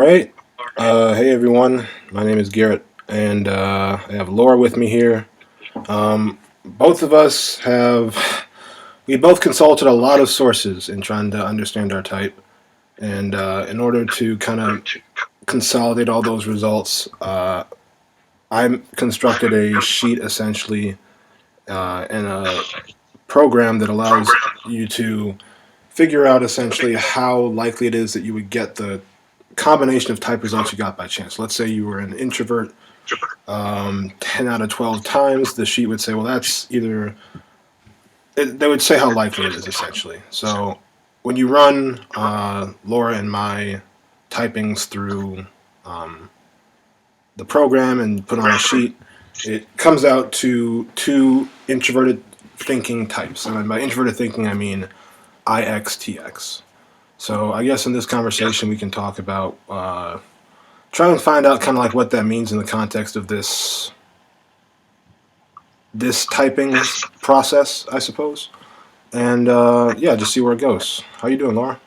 Right. Hey everyone. My name is Garrett, and I have Laura with me here. Both of us we both consulted a lot of sources in trying to understand our type, and in order to kind of consolidate all those results, I constructed a sheet essentially in a program that allows you to figure out essentially how likely it is that you would get the combination of type results you got by chance. Let's say you were an introvert 10 out of 12 times, the sheet would say, well, that's either, they would say how likely it is, essentially. So when you run Laura and my typings through the program and put on a sheet, it comes out to two introverted thinking types. And by introverted thinking, I mean IXTX. So I guess in this conversation we can talk about try and find out kind of like what that means in the context of this typing process, I suppose. And yeah, just see where it goes. How you doing, Laura?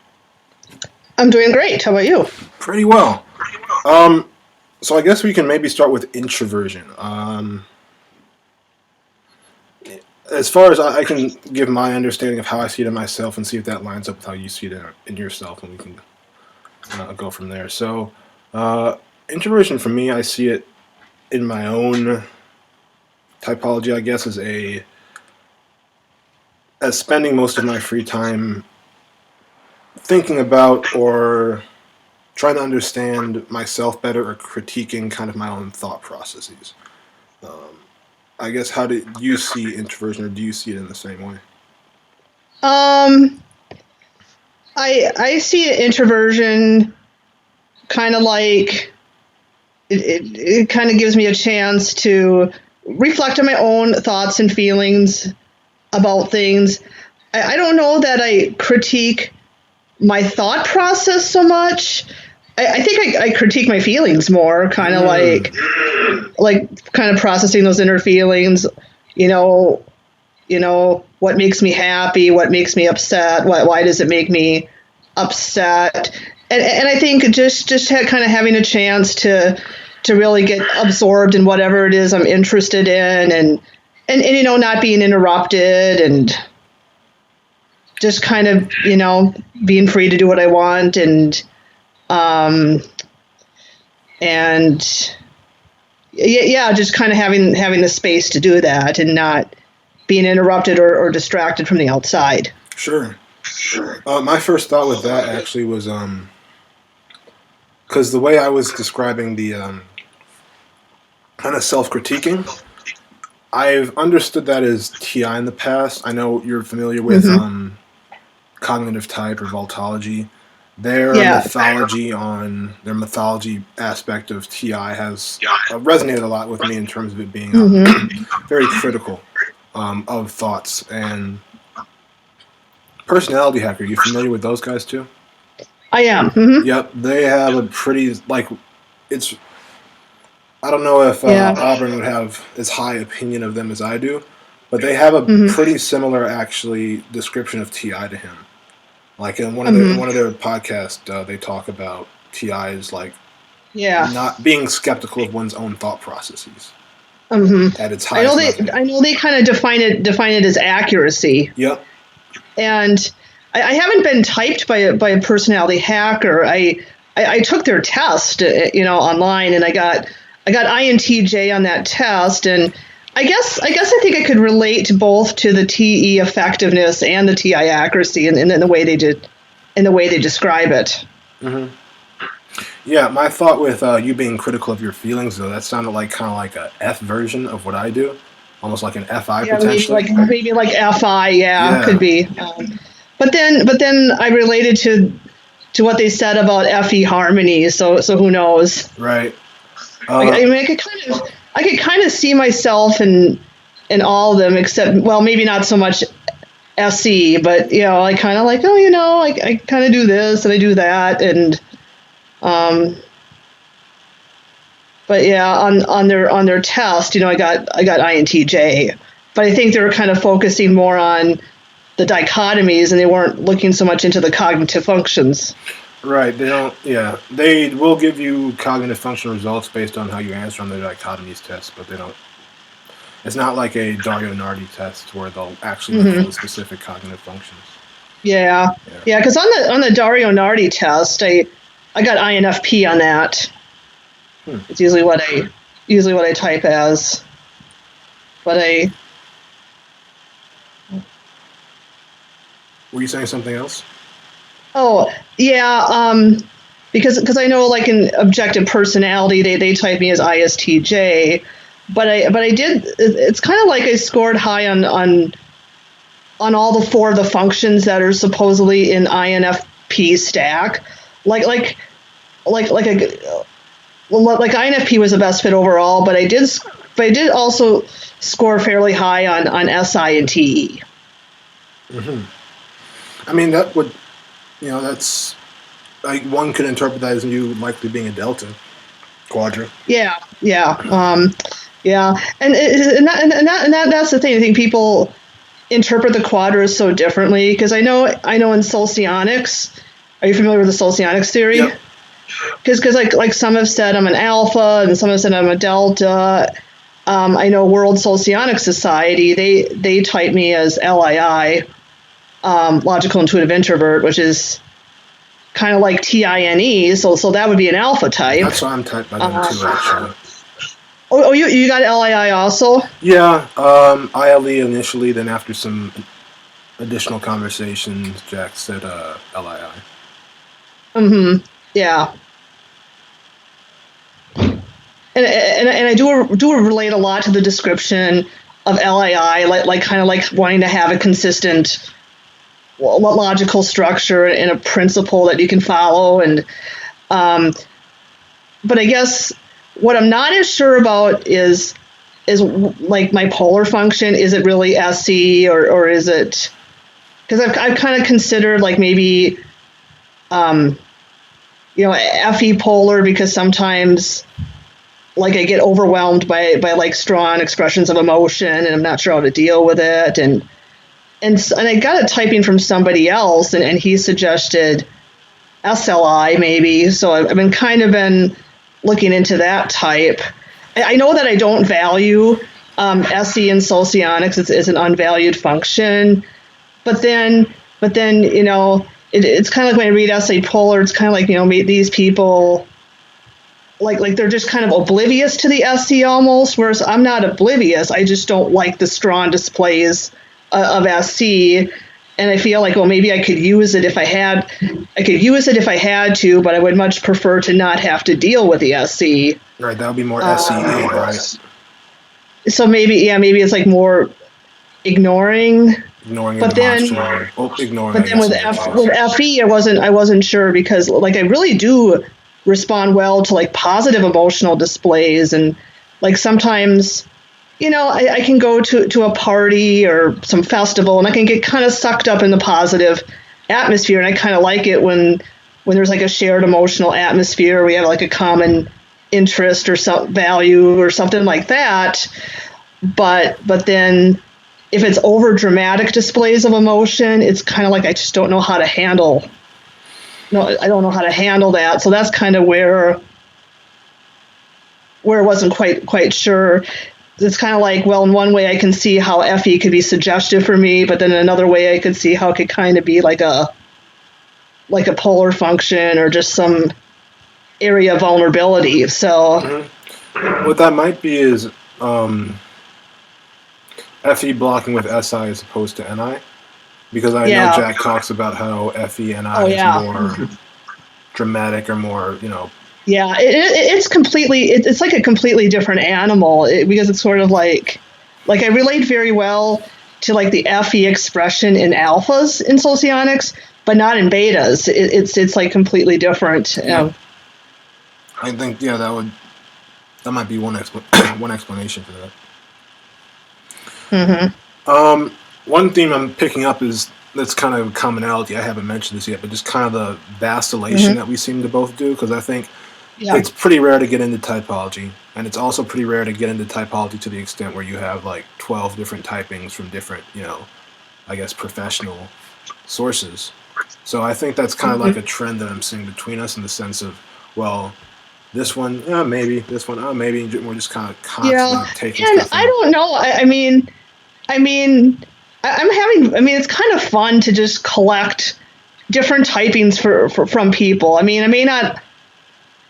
I'm doing great. How about you? Pretty well. So I guess we can maybe start with introversion. As far as I can give my understanding of how I see it in myself and see if that lines up with how you see it in yourself, and we can go from there. So, introversion for me, I see it in my own typology, I guess, as spending most of my free time thinking about or trying to understand myself better or critiquing kind of my own thought processes. I guess, how do you see introversion, or do you see it in the same way? Um, I see introversion kind of like it kind of gives me a chance to reflect on my own thoughts and feelings about things. I don't know that I critique my thought process so much. I think I critique my feelings more, kind of like kind of processing those inner feelings. What makes me happy, what makes me upset, why does it make me upset, and I think just kind of having a chance to really get absorbed in whatever it is I'm interested in, and not being interrupted, and just kind of being free to do what I want, and yeah, just kind of having the space to do that and not being interrupted or distracted from the outside. Sure. My first thought with that actually was because the way I was describing the kind of self-critiquing, I've understood that as TI in the past. I know you're familiar with cognitive type or voltology. Their mythology aspect of TI has resonated a lot with me in terms of it being very critical of thoughts. And Personality Hacker, you familiar with those guys too? I am. Yep, they have a pretty, it's, I don't know if Auburn would have as high opinion of them as I do, but they have a pretty similar, actually, description of TI to him. Like in one of their podcasts, they talk about TI as not being skeptical of one's own thought processes at its highest level. I know they kind of define it as accuracy. Yep. And I haven't been typed by a personality hacker. I took their test, online, and I got INTJ on that test, and I guess I think I could relate both to the TE effectiveness and the TI accuracy in the way they describe it. Mm-hmm. Yeah, my thought with you being critical of your feelings, though, that sounded kind of like a F version of what I do, almost like an FI potentially. Maybe like FI, could be. But then I related to what they said about FE harmony, so who knows? Right. I could kind of see myself in all of them, except, well, maybe not so much SE, but I kind of I kind of do this and I do that, and but yeah, on their test, I got INTJ, but I think they were kind of focusing more on the dichotomies, and they weren't looking so much into the cognitive functions. Right. They don't. Yeah. They will give you cognitive functional results based on how you answer on the dichotomies test, but they don't. It's not like a Dario-Nardi test where they'll actually look for Hmm. the specific cognitive functions. Yeah, Yeah. yeah. Because on the Dario Nardi test, I got INFP on that. Hmm. It's usually what I type as, but I Were you saying something else? oh yeah because I know like in objective personality they type me as ISTJ, but I did it's kind of like I scored high on all the four of the functions that are supposedly in INFP stack, like like like a like INFP was the best fit overall, but I did also score fairly high on SI and TE. Hmm. I mean, that would, that's like one could interpret that as you likely being a delta quadra. Yeah, yeah, yeah, and that's the thing. I think people interpret the quadras so differently because I know in Socionics. Are you familiar with the Socionics theory? Yep. Because like some have said I'm an alpha and some have said I'm a delta. I know World Socionic Society they type me as LII, logical intuitive introvert, which is kind of like TINE. So that would be an alpha type. That's why I'm typed by them Uh, too, actually. you got LII also? Yeah. ILE initially, then after some additional conversations, Jack said LII. Mm-hmm. Yeah. And I do relate a lot to the description of LII, like kind of like wanting to have a consistent logical structure and a principle that you can follow. And but I guess what I'm not as sure about is like my polar function. Is it really SE or is it? Because I've kind of considered like maybe FE polar because sometimes like I get overwhelmed by like strong expressions of emotion and I'm not sure how to deal with it and I got it typing from somebody else and he suggested SLI maybe, so I've been been looking into that type. I know that I don't value SE in Socionics. It's an unvalued function, but then it's kind of like when I read SE polar, it's kind of like these people like they're just kind of oblivious to the SC almost, whereas I'm not oblivious. I just don't like the strong displays of SC, and I feel like maybe I could use it if I had to, but I would much prefer to not have to deal with the SC. Right, that would be more SEE, right? So maybe it's like more ignoring. Ignoring and But then, demonstrating. Ignoring, I but then guess, in your case. with FE, I wasn't sure because like I really do respond well to like positive emotional displays and like sometimes I can go to a party or some festival and I can get kind of sucked up in the positive atmosphere and I kind of like it when there's like a shared emotional atmosphere, we have like a common interest or some value or something like that. But then if it's over dramatic displays of emotion, it's kind of like I just don't know how to handle. No, I don't know how to handle that. So that's kind of where I wasn't quite sure. It's kind of like, well, in one way I can see how FE could be suggestive for me, but then in another way I could see how it could kind of be like a polar function or just some area of vulnerability. So What that might be is FE blocking with SI as opposed to NI. Because I know Jack talks about how FE and I is more dramatic or more, Yeah, it's completely, it's like a completely different animal because it's sort of like I relate very well to like the FE expression in alphas in Socionics, but not in betas. It's like completely different. Yeah. I think that might be one explanation for that. Mm-hmm. One theme I'm picking up is that's kind of a commonality. I haven't mentioned this yet, but just kind of the vacillation that we seem to both do, because I think it's pretty rare to get into typology, and it's also pretty rare to get into typology to the extent where you have like 12 different typings from different, I guess, professional sources. So I think that's kind of like a trend that I'm seeing between us in the sense of, well, this one, maybe. This one, maybe. We're just kind of Yeah, constantly taking and stuff I in. don't know. I'm having. I mean, it's kind of fun to just collect different typings from people. I mean, I may not.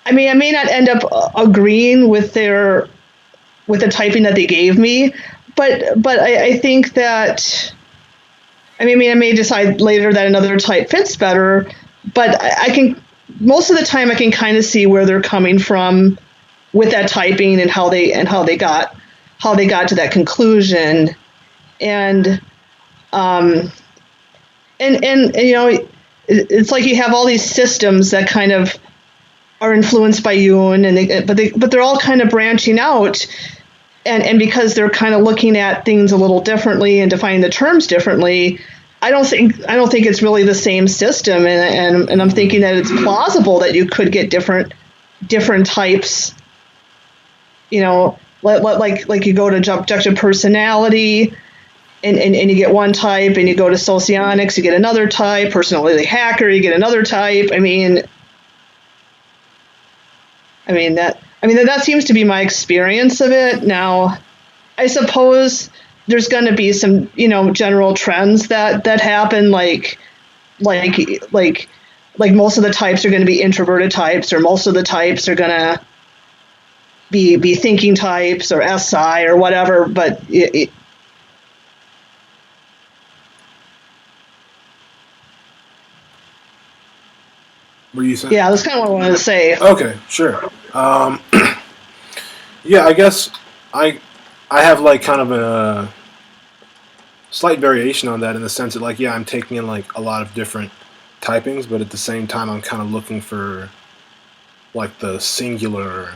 I may not end up agreeing with the typing that they gave me, but I think that. I may decide later that another type fits better, but I can. Most of the time, I can kind of see where they're coming from with that typing and how they got to that conclusion, and um, and you know, it's like you have all these systems that kind of are influenced by Jung, but they're all kind of branching out, and because they're kind of looking at things a little differently and defining the terms differently. I don't think it's really the same system, and I'm thinking that it's plausible that you could get different types. You know, like you go to objective personality, and you get one type, and you go to Socionics, you get another type. Personality hacker, you get another type. That seems to be my experience of it. Now, I suppose there's going to be some, general trends that happen, like like most of the types are going to be introverted types, or most of the types are going to be thinking types or SI or whatever. But What are you saying? yeah, that's kind of what I wanted to say. Okay, sure. Yeah, I guess I I have like kind of a slight variation on that in the sense that like yeah, I'm taking in like a lot of different typings, but at the same time I'm kind of looking for like the singular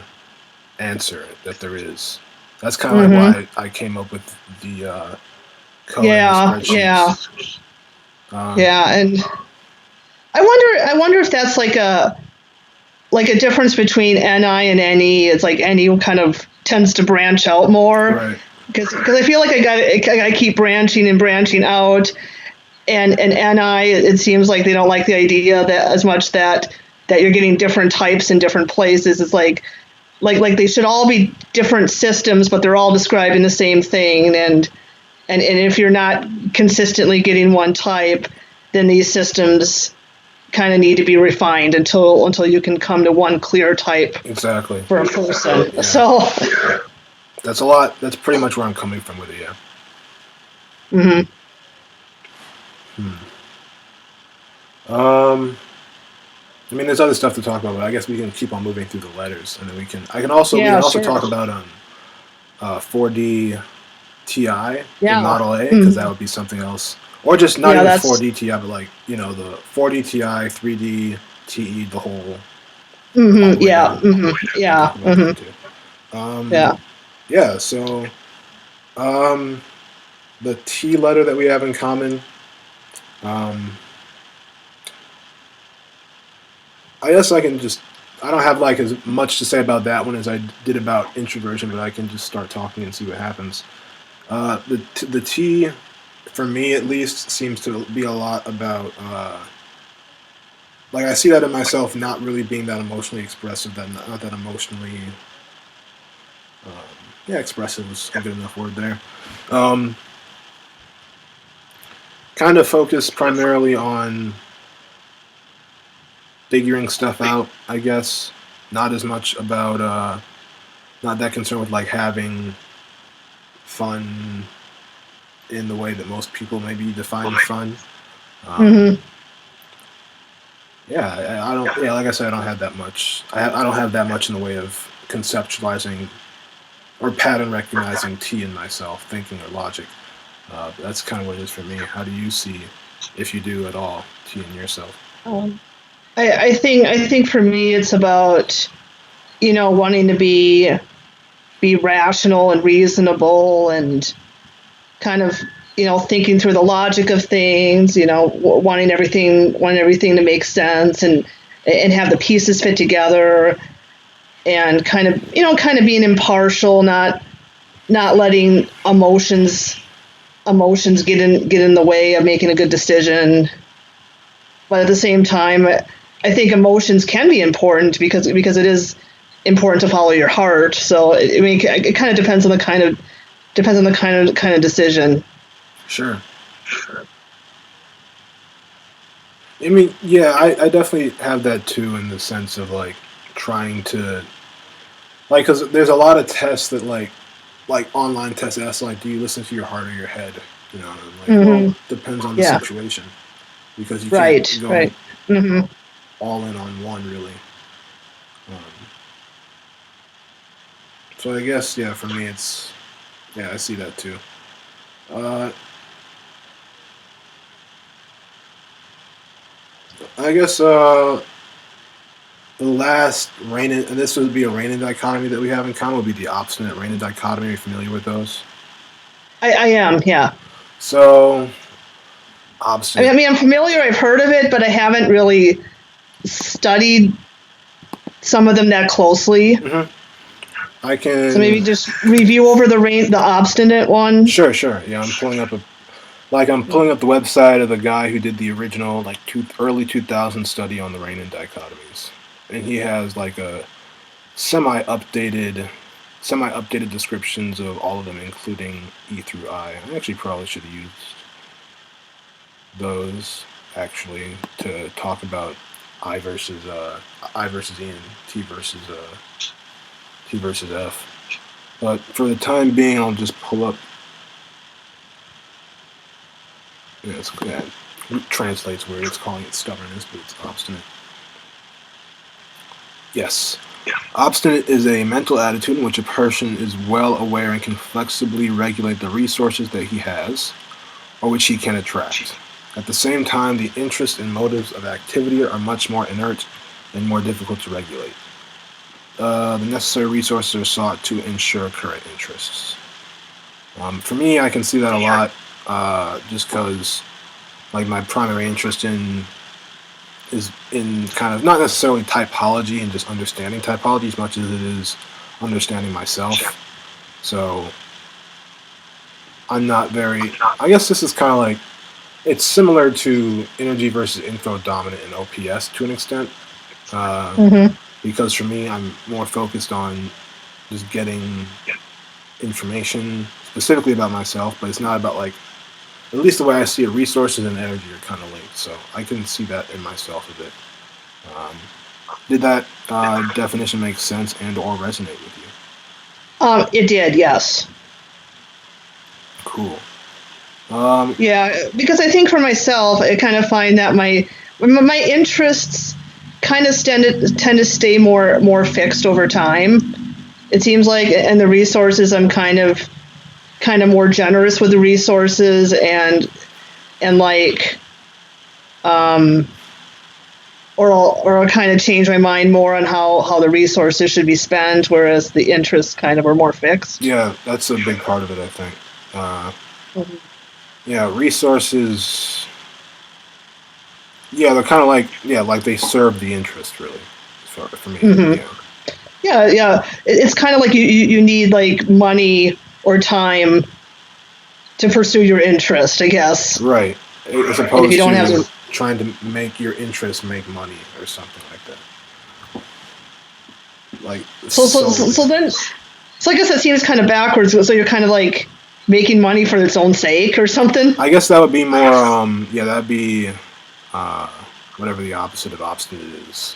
answer that there is. That's kind of Hmm. like why I came up with the code and the Yeah, yeah, spreadsheets. Um, yeah, and I wonder if that's like a difference between NI and NE. It's like NE kind of tends to branch out more right. because I feel like I got to keep branching and branching out, and NI, it seems like they don't like the idea that as much that you're getting different types in different places. It's like they should all be different systems, but they're all describing the same thing, and if you're not consistently getting one type, then these systems kind of need to be refined until you can come to one clear type Exactly. for a person. Yeah. So, That's a lot. That's pretty much where I'm coming from with it. Yeah. mhm. Um, I mean, there's other stuff to talk about, but I guess we can keep on moving through the letters, and then we can also Yeah, talk sure. about 4D TI in Yeah. Model A because that Mhm. would be something else, or just not Yeah, even that's 4D TI, but like the 4D TI, 3D TE, the whole all mhm. the way Yeah. down. Mhm. We can Yeah. talk about that Mhm. too. Yeah. Yeah. So um, the T letter that we have in common. Um, I guess I can just. I don't have like as much to say about that one as I did about introversion, but I can just start talking and see what happens. The T, for me at least, seems to be a lot about. Like I see that in myself, not really being that emotionally expressive. That not that emotionally. Um, yeah, expressive is a good enough word there. Um, kind of focused primarily on figuring stuff out, I guess. Not as much about. Not that concerned with like having fun in the way that most people maybe define fun. Um, Mhm. yeah, I don't. Yeah, like I said, I don't have that much. I don't have that much in the way of conceptualizing or pattern recognizing T in myself, thinking or logic. That's kind of what it is for me. How do you see, if you do at all, T in yourself? Um, I think for me it's about wanting to be rational and reasonable and kind of thinking through the logic of things, wanting everything to make sense and have the pieces fit together, and kind of being impartial, not letting emotions get in the way of making a good decision. but at the same time, I think emotions can be important because it is important to follow your heart. So I mean, it kind of depends on the kind of decision. Sure. I mean, yeah, I definitely have that too, in the sense of like trying to, like, because there's a lot of tests that like online tests ask, like, do you listen to your heart or your head? You know, and I'm like, well, depends on the Yeah. situation, because you Right. can't go Right. Mm-hmm. all in on one, really. So I guess, yeah, for me, it's, yeah, I see that too. I guess the last Reinin, and this would be a Reinin dichotomy that we have in common, would be the obstinate Reinin dichotomy. Are you familiar with those? I am. Yeah. So, obstinate. I mean, I'm familiar. I've heard of it, but I haven't really studied some of them that closely. I can. So maybe just review over the obstinate one. Sure. Yeah, I'm pulling up the website of the guy who did the original, like, early 2000 study on the Reinin dichotomies, and he has like a semi-updated descriptions of all of them, including E through I. I actually probably should have used those actually to talk about I versus E, and T versus F. But for the time being, I'll just pull up. Yeah, it translates weird. It's calling it stubbornness, but it's obstinate. Yes. Obstinate is a mental attitude in which a person is well aware and can flexibly regulate the resources that he has, or which he can attract. At the same time, the interests and motives of activity are much more inert and more difficult to regulate. The necessary resources are sought to ensure current interests. For me, I can see that a lot, just because, like, my primary interest is in kind of not necessarily typology and just understanding typology as much as it is understanding myself. So I'm not very. I guess this is kind of like, it's similar to energy versus info dominant in OPS to an extent. Because for me, I'm more focused on just getting information specifically about myself, but it's not about, like, at least the way I see it, resources and energy are kind of linked. So I can see that in myself a bit. Did that definition make sense and or resonate with you? It did, yes. Cool. Yeah, because I think for myself, I kind of find that my interests kind of tend to stay more fixed over time. It seems like, and the resources, I'm kind of more generous with the resources, and like, or I'll kind of change my mind more on how the resources should be spent, whereas the interests kind of are more fixed. Yeah, that's a big part of it, I think. Yeah, resources. Yeah, they're kind of like, like they serve the interest, really, for me. Yeah. It's kind of like you need, like, money or time to pursue your interest, I guess. Right. As opposed you don't to have trying to make your interest make money or something like that. Like, so I guess that seems kind of backwards. So you're kind of like making money for its own sake or something. I guess that would be more. That'd be whatever the opposite of obstinate is.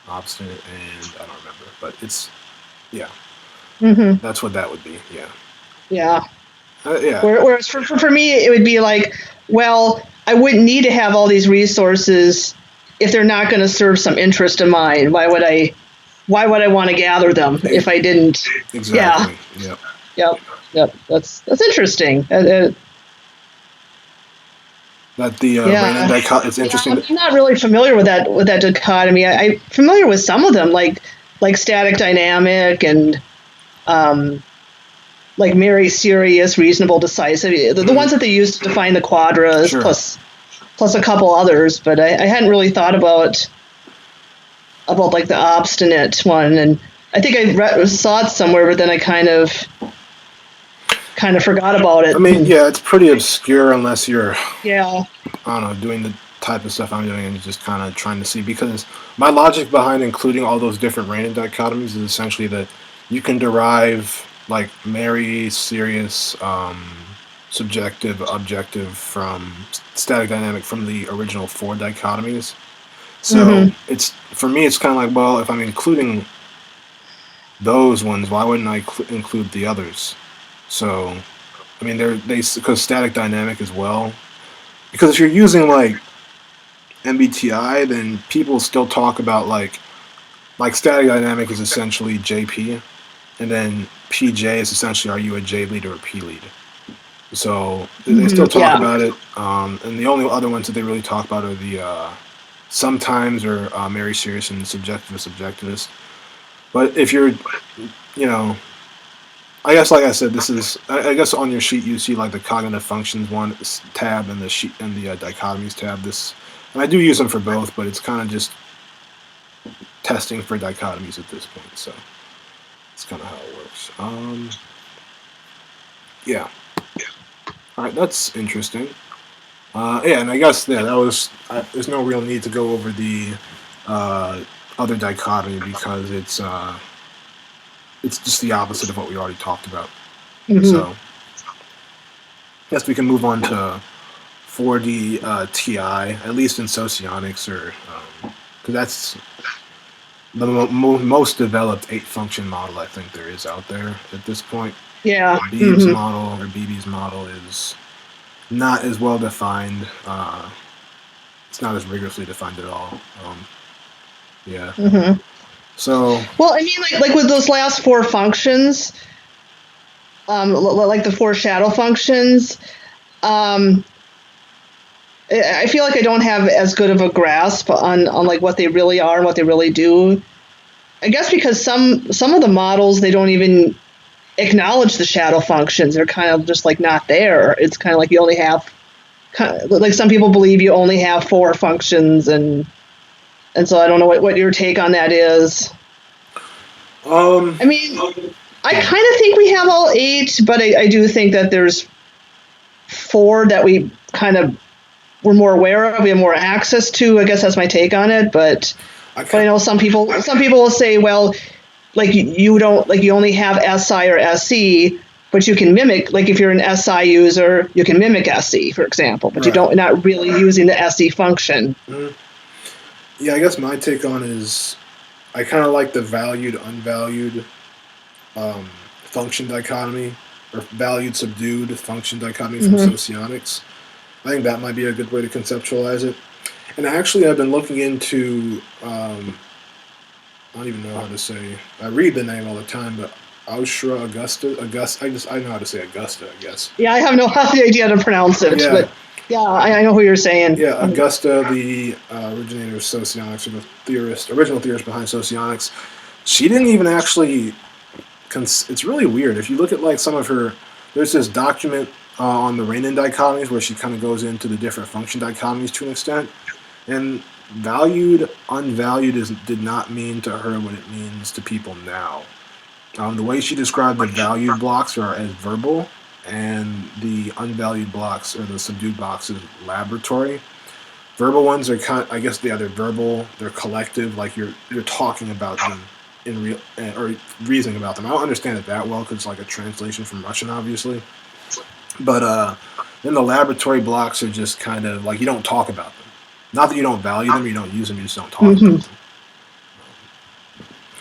Obstinate, and I don't remember, but it's that's what that would be. Yeah. Yeah. Whereas for me, it would be like, well, I wouldn't need to have all these resources if they're not going to serve some interest of mine. Why would I want to gather them if I didn't? Exactly. Yeah. Yep. That's interesting. That the Reinin dichotomy, it's interesting. I'm not really familiar with that dichotomy. I'm familiar with some of them, like static dynamic and like Mary, serious, reasonable, decisive. The ones that they use to define the quadras, Sure. plus a couple others. But I hadn't really thought about like the obstinate one, and I think I saw it somewhere, but then I kind of forgot about it. I mean, yeah, it's pretty obscure unless you're, Yeah. I don't know, doing the type of stuff I'm doing and just kind of trying to see, because my logic behind including all those different random dichotomies is essentially that you can derive like very serious subjective, objective from static dynamic from the original four dichotomies. So Mm-hmm. it's for me, it's kind of like, well, if I'm including those ones, why wouldn't I include the others? So I mean, they because static dynamic as well. Because if you're using like MBTI, then people still talk about like static dynamic is essentially JP, and then PJ is essentially, are you a J lead or a P lead? So they Mm-hmm. still talk Yeah. about it, and the only other ones that they really talk about are the sometimes or very serious and subjectivist subjectivist. But if you're, you know, I guess like I said, this is I guess on your sheet you see like the cognitive functions one tab and the sheet and the dichotomies tab. This and I do use them for both, but it's kind of just testing for dichotomies at this point. So that's kind of how it works. Yeah. All right, that's interesting. Yeah, and I guess that was. There's no real need to go over the other dichotomy because it's just the opposite of what we already talked about. Mm-hmm. So I guess we can move on to 4D TI, at least in Socionics, or because that's the most developed eight function model I think there is out there at this point. Yeah. Beeb's Mm-hmm. model or BB's model is not as well defined. It's not as rigorously defined at all. Yeah. Mm-hmm. So, Well, I mean, like with those last four functions, like the four shadow functions, um, I feel like I don't have as good of a grasp on like what they really are and what they really do. I guess because some of the models they don't even acknowledge the shadow functions. They're kind of just like not there. It's kind of like you only have like some people believe you only have four functions, and so I don't know what your take on that is. um, I mean, I kind of think we have all eight, but I do think that there's four that we kind of we're more aware of, we have more access to. I guess that's my take on it. I But I can know some people will say, well, like you don't like you only have SI or SE, but you can mimic. Like if you're an SI user, you can mimic SE, for example, but you right. don't not really using the SE function. Mhm. Yeah, I guess my take on is I kind of like the valued unvalued um, function dichotomy or valued subdued function dichotomy from Mm-hmm. Socionics. I think that might be a good way to conceptualize it. And actually, I've been looking into. I don't even know how to say. I read the name all the time, but Aushra Augusta. Augusta. I know how to say Augusta. I guess. Yeah, I have no idea how to pronounce it, Yeah, but yeah, I know who you're saying. yeah. Augusta, the originator of Socionics, or the original theorist behind Socionics. She didn't even actually. It's really weird if you look at like some of her. There's this document on the Renan dichotomies where she kind of goes into the different function dichotomies to an extent. And valued, unvalued did not mean to her what it means to people now. The way she described the valued blocks are as verbal, and the unvalued blocks or the subdued blocks as laboratory. Verbal ones are kind. I guess they're verbal. They're collective. Like you're talking about them in real or reasoning about them. I don't understand it that well because it's like a translation from Russian, obviously. But then the laboratory blocks are just kind of like you don't talk about them. Not that you don't value them, you don't use them, you just don't talk Hmm. about them.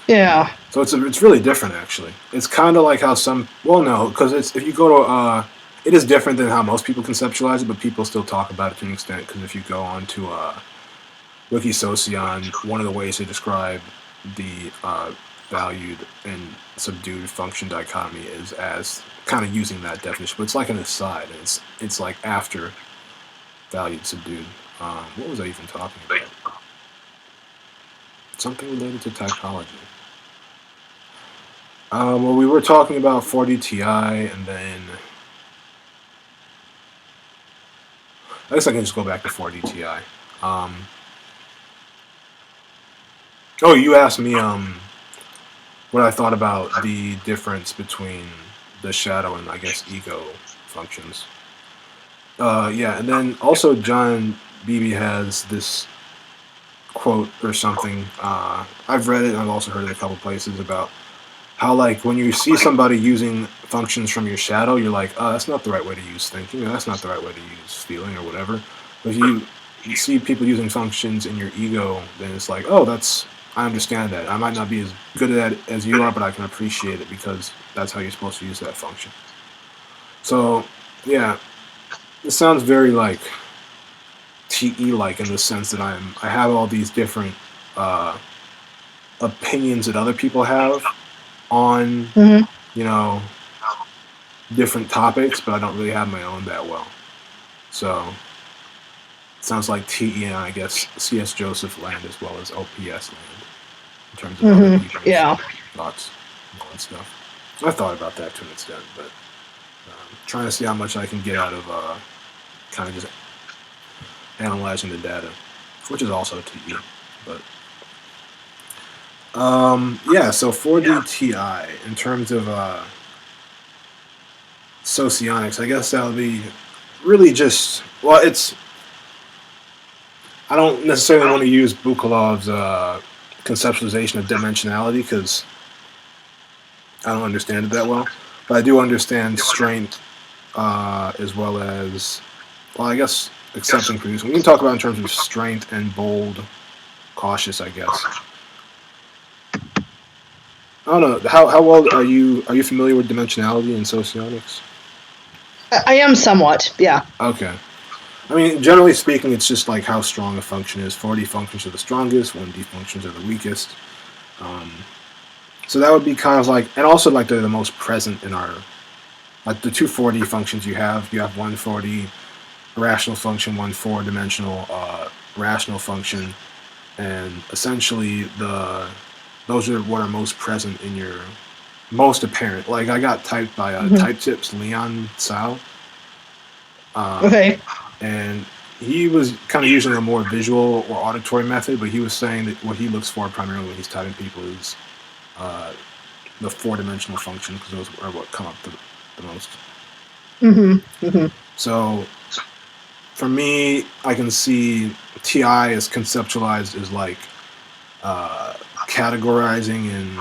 Yeah. So it's really different actually. It's kind of like how some no, because it's if you go to it is different than how most people conceptualize it, but people still talk about it to an extent. Because if you go on to Wikisocion, one of the ways they describe the valued and subdued function dichotomy is as kind of using that definition, but it's like an aside. It's like after valued subdued. What was I even talking about? Something related to typology. Well, we were talking about 4D TI, and then I guess I can just go back to 4D TI. Um, oh, you asked me what I thought about the difference between the shadow and I guess ego functions. Yeah, and then also John BB has this quote or something. I've read it and I've also heard it a couple places about how, like, when you see somebody using functions from your shadow, you're like, oh, that's not the right way to use thinking, or that's not the right way to use feeling, or whatever. But if you see people using functions in your ego, then it's like, oh, I understand that. I might not be as good at it as you are, but I can appreciate it because that's how you're supposed to use that function. So, yeah, it sounds very like TE-like in the sense that I have all these different opinions that other people have on, Mm-hmm. you know, different topics, but I don't really have my own that well. So it sounds like TE and I guess C.S. Joseph land as well as OPS land in terms of other people's thoughts and all that stuff. I thought about that to an extent, but trying to see how much I can get out of kind of just analyzing the data, which is also TE. But yeah, so for the TI, in terms of Socionics, I guess that would be really just, well, I don't necessarily want to use Bukalov's conceptualization of dimensionality because I don't understand it that well, but I do understand strength as well as, well, I guess accepting producing. We can talk about in terms of strength and bold, cautious, I guess. I don't know. How well are you familiar with dimensionality in Socionics? I am somewhat, yeah. Okay. I mean, generally speaking, it's just like how strong a function is. 4D functions are the strongest, 1D functions are the weakest. So that would be kind of like, and also like they're the most present in our, like the two 4D functions you have one 4D rational function, one 4-dimensional rational function, and essentially those are what are most present in your most apparent. Like I got typed by Type Tips Leon Sao. Okay. And he was kind of using a more visual or auditory method, but he was saying that what he looks for primarily when he's typing people is the 4-dimensional function, because those are what come up the most. Mm-hmm. Mm-hmm. So for me, I can see TI is conceptualized as like categorizing in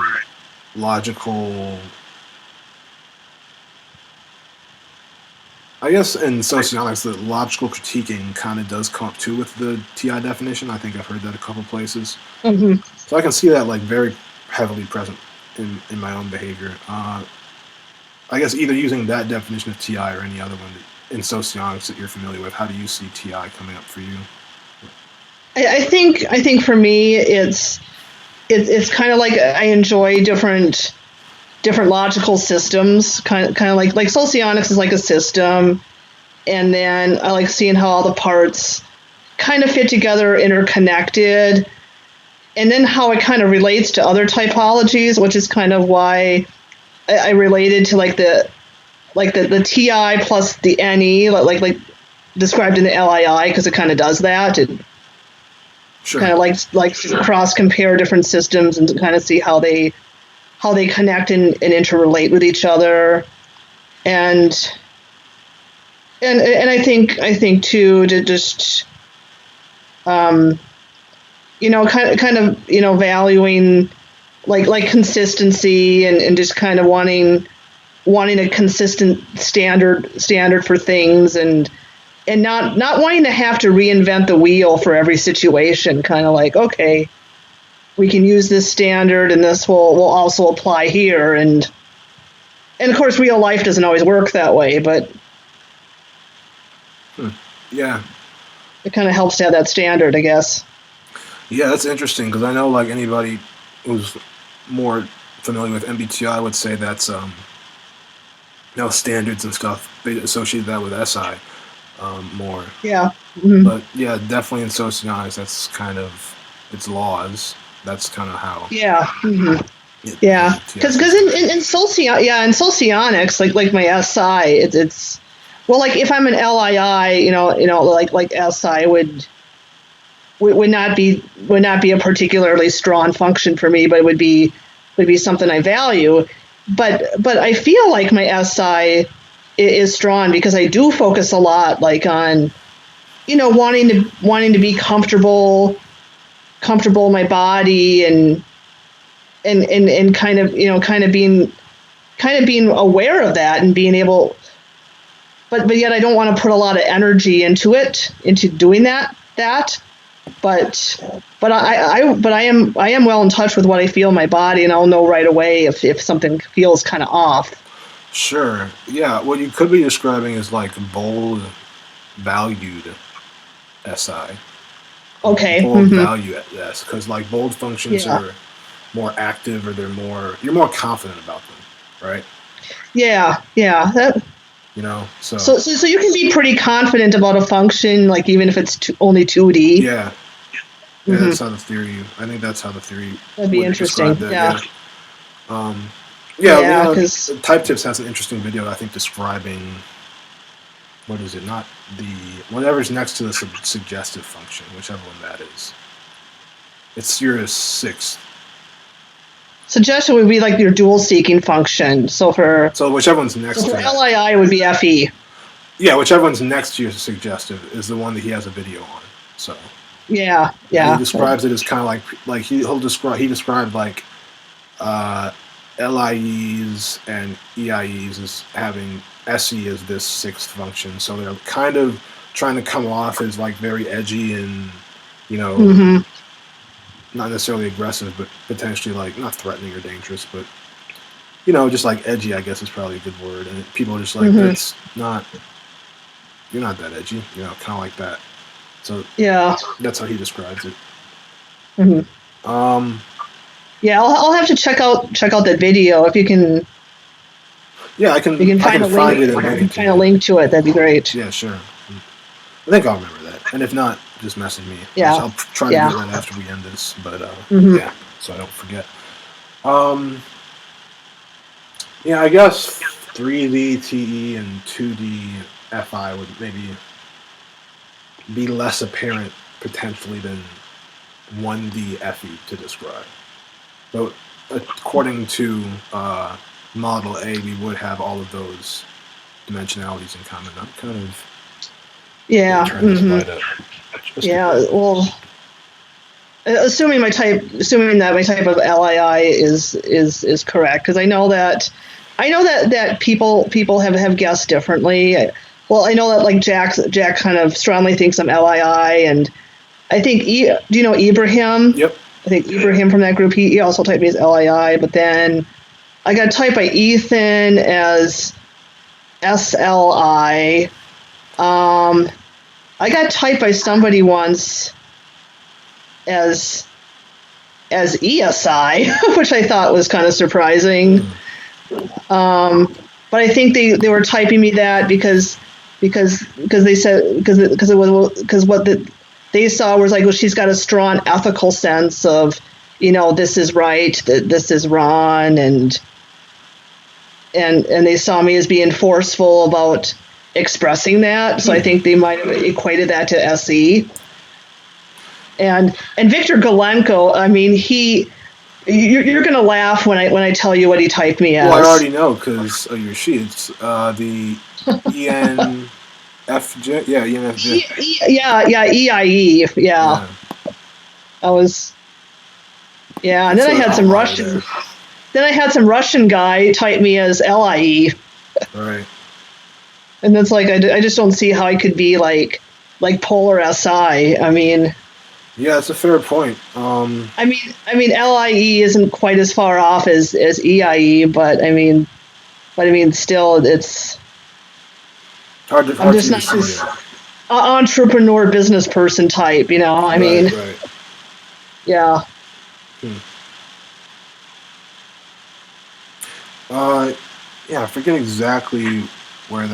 logical. I guess in Socionics, the logical critiquing kind of does come up too with the TI definition. I think I've heard that a couple places. Mm-hmm. So I can see that like very heavily present in my own behavior. I guess either using that definition of TI or any other one in Socionics that you're familiar with. How do you see TI coming up for you? I think for me it's kind of like I enjoy different logical systems, kind of like Socionics is like a system, and then I like seeing how all the parts kind of fit together, interconnected, and then how it kind of relates to other typologies, which is kind of why I related to like the TI plus the NE, like described in the LII, because it kind of does that. It kind of like cross compare different systems and to kind of see how they connect and interrelate with each other, and I think too to just kind of valuing like consistency and just kind of wanting a consistent standard for things, and not wanting to have to reinvent the wheel for every situation. Kind of like, okay, we can use this standard and this will also apply here, and of course real life doesn't always work that way, but yeah, it kind of helps to have that standard, I guess. Yeah, that's interesting because I know like anybody who's more familiar with MBTI would say that's standards and stuff, they associate that with SI more. Yeah. Mm-hmm. But yeah, definitely in Socionics, that's kind of its laws. That's kind of how. Yeah. Mm-hmm. Yeah, because in Socionics, like my SI, it's well, like if I'm an LII, like SI would not be a particularly strong function for me, but it would be something I value. But I feel like my SI is strong because I do focus a lot, like on wanting to be comfortable in my body, and kind of being aware of that, and being able, but yet I don't want to put a lot of energy into doing that. But I am well in touch with what I feel in my body, and I'll know right away if something feels kind of off. Sure. Yeah. What you could be describing is like bold, valued SI. Okay. Bold value at this, because like bold functions Yeah. are more active, or you're more confident about them, right? Yeah. So you can be pretty confident about a function, like even if it's only 2D. Yeah. Yeah, that's how the theory. I think that's how the theory That'd be would interesting. describe that. Yeah. Because Type Tips has an interesting video, I think, describing what is it? Not the whatever's next to the suggestive function, whichever one that is. It's your sixth. suggestion would be like your dual seeking function. So whichever one's next to that. LII would be FE. Yeah, whichever one's next to your suggestive is the one that he has a video on. So yeah. And he describes it as kind of like he described like LIEs and EIEs as having SE as this sixth function. So they're kind of trying to come off as like very edgy and not necessarily aggressive, but potentially like not threatening or dangerous, but just like edgy, I guess is probably a good word. And people are just like, it's not, you're not that edgy, kind of like that. So yeah, that's how he describes it. Yeah, I'll have to check out that video if you can. Yeah, I can find it and kind of link to it. That'd be great. Yeah, sure. I think I'll remember that, and if not, just message me. Yeah, I'll try to do that after we end this. But yeah, so I don't forget. Yeah, I guess 3D TE and 2D FI would maybe be less apparent potentially than 1D FE to describe. But according to Model A, we would have all of those dimensionalities in common. I'm kind of Well, assuming that my type of LII is correct, because I know that people have guessed differently. Well, I know that like Jack kind of strongly thinks I'm LII, and I think do you know Ibrahim? Yep. I think Ibrahim from that group, he also typed me as LII, but then I got typed by Ethan as SLI. I got typed by somebody once as ESI, which I thought was kind of surprising. But I think they were typing me that because they said because what they saw was like, well, she's got a strong ethical sense of, this is right, this is wrong, and they saw me as being forceful about expressing that. So I think they might have equated that to SE. And Victor Galenko, I mean, you're going to laugh when I tell you what he typed me as. Well, I already know because of your sheets. The ENFJ, ENFJ. EIE, yeah. I was, and then I had some Russian. Then I had some Russian guy type me as LIE. Right. And it's like I just don't see how I could be like polar SI. I mean. Yeah, it's a fair point. I mean, LIE isn't quite as far off as EIE, but I mean, still, it's. I'm just not this entrepreneur business person type, I mean. Right. Yeah. Yeah, I forget exactly where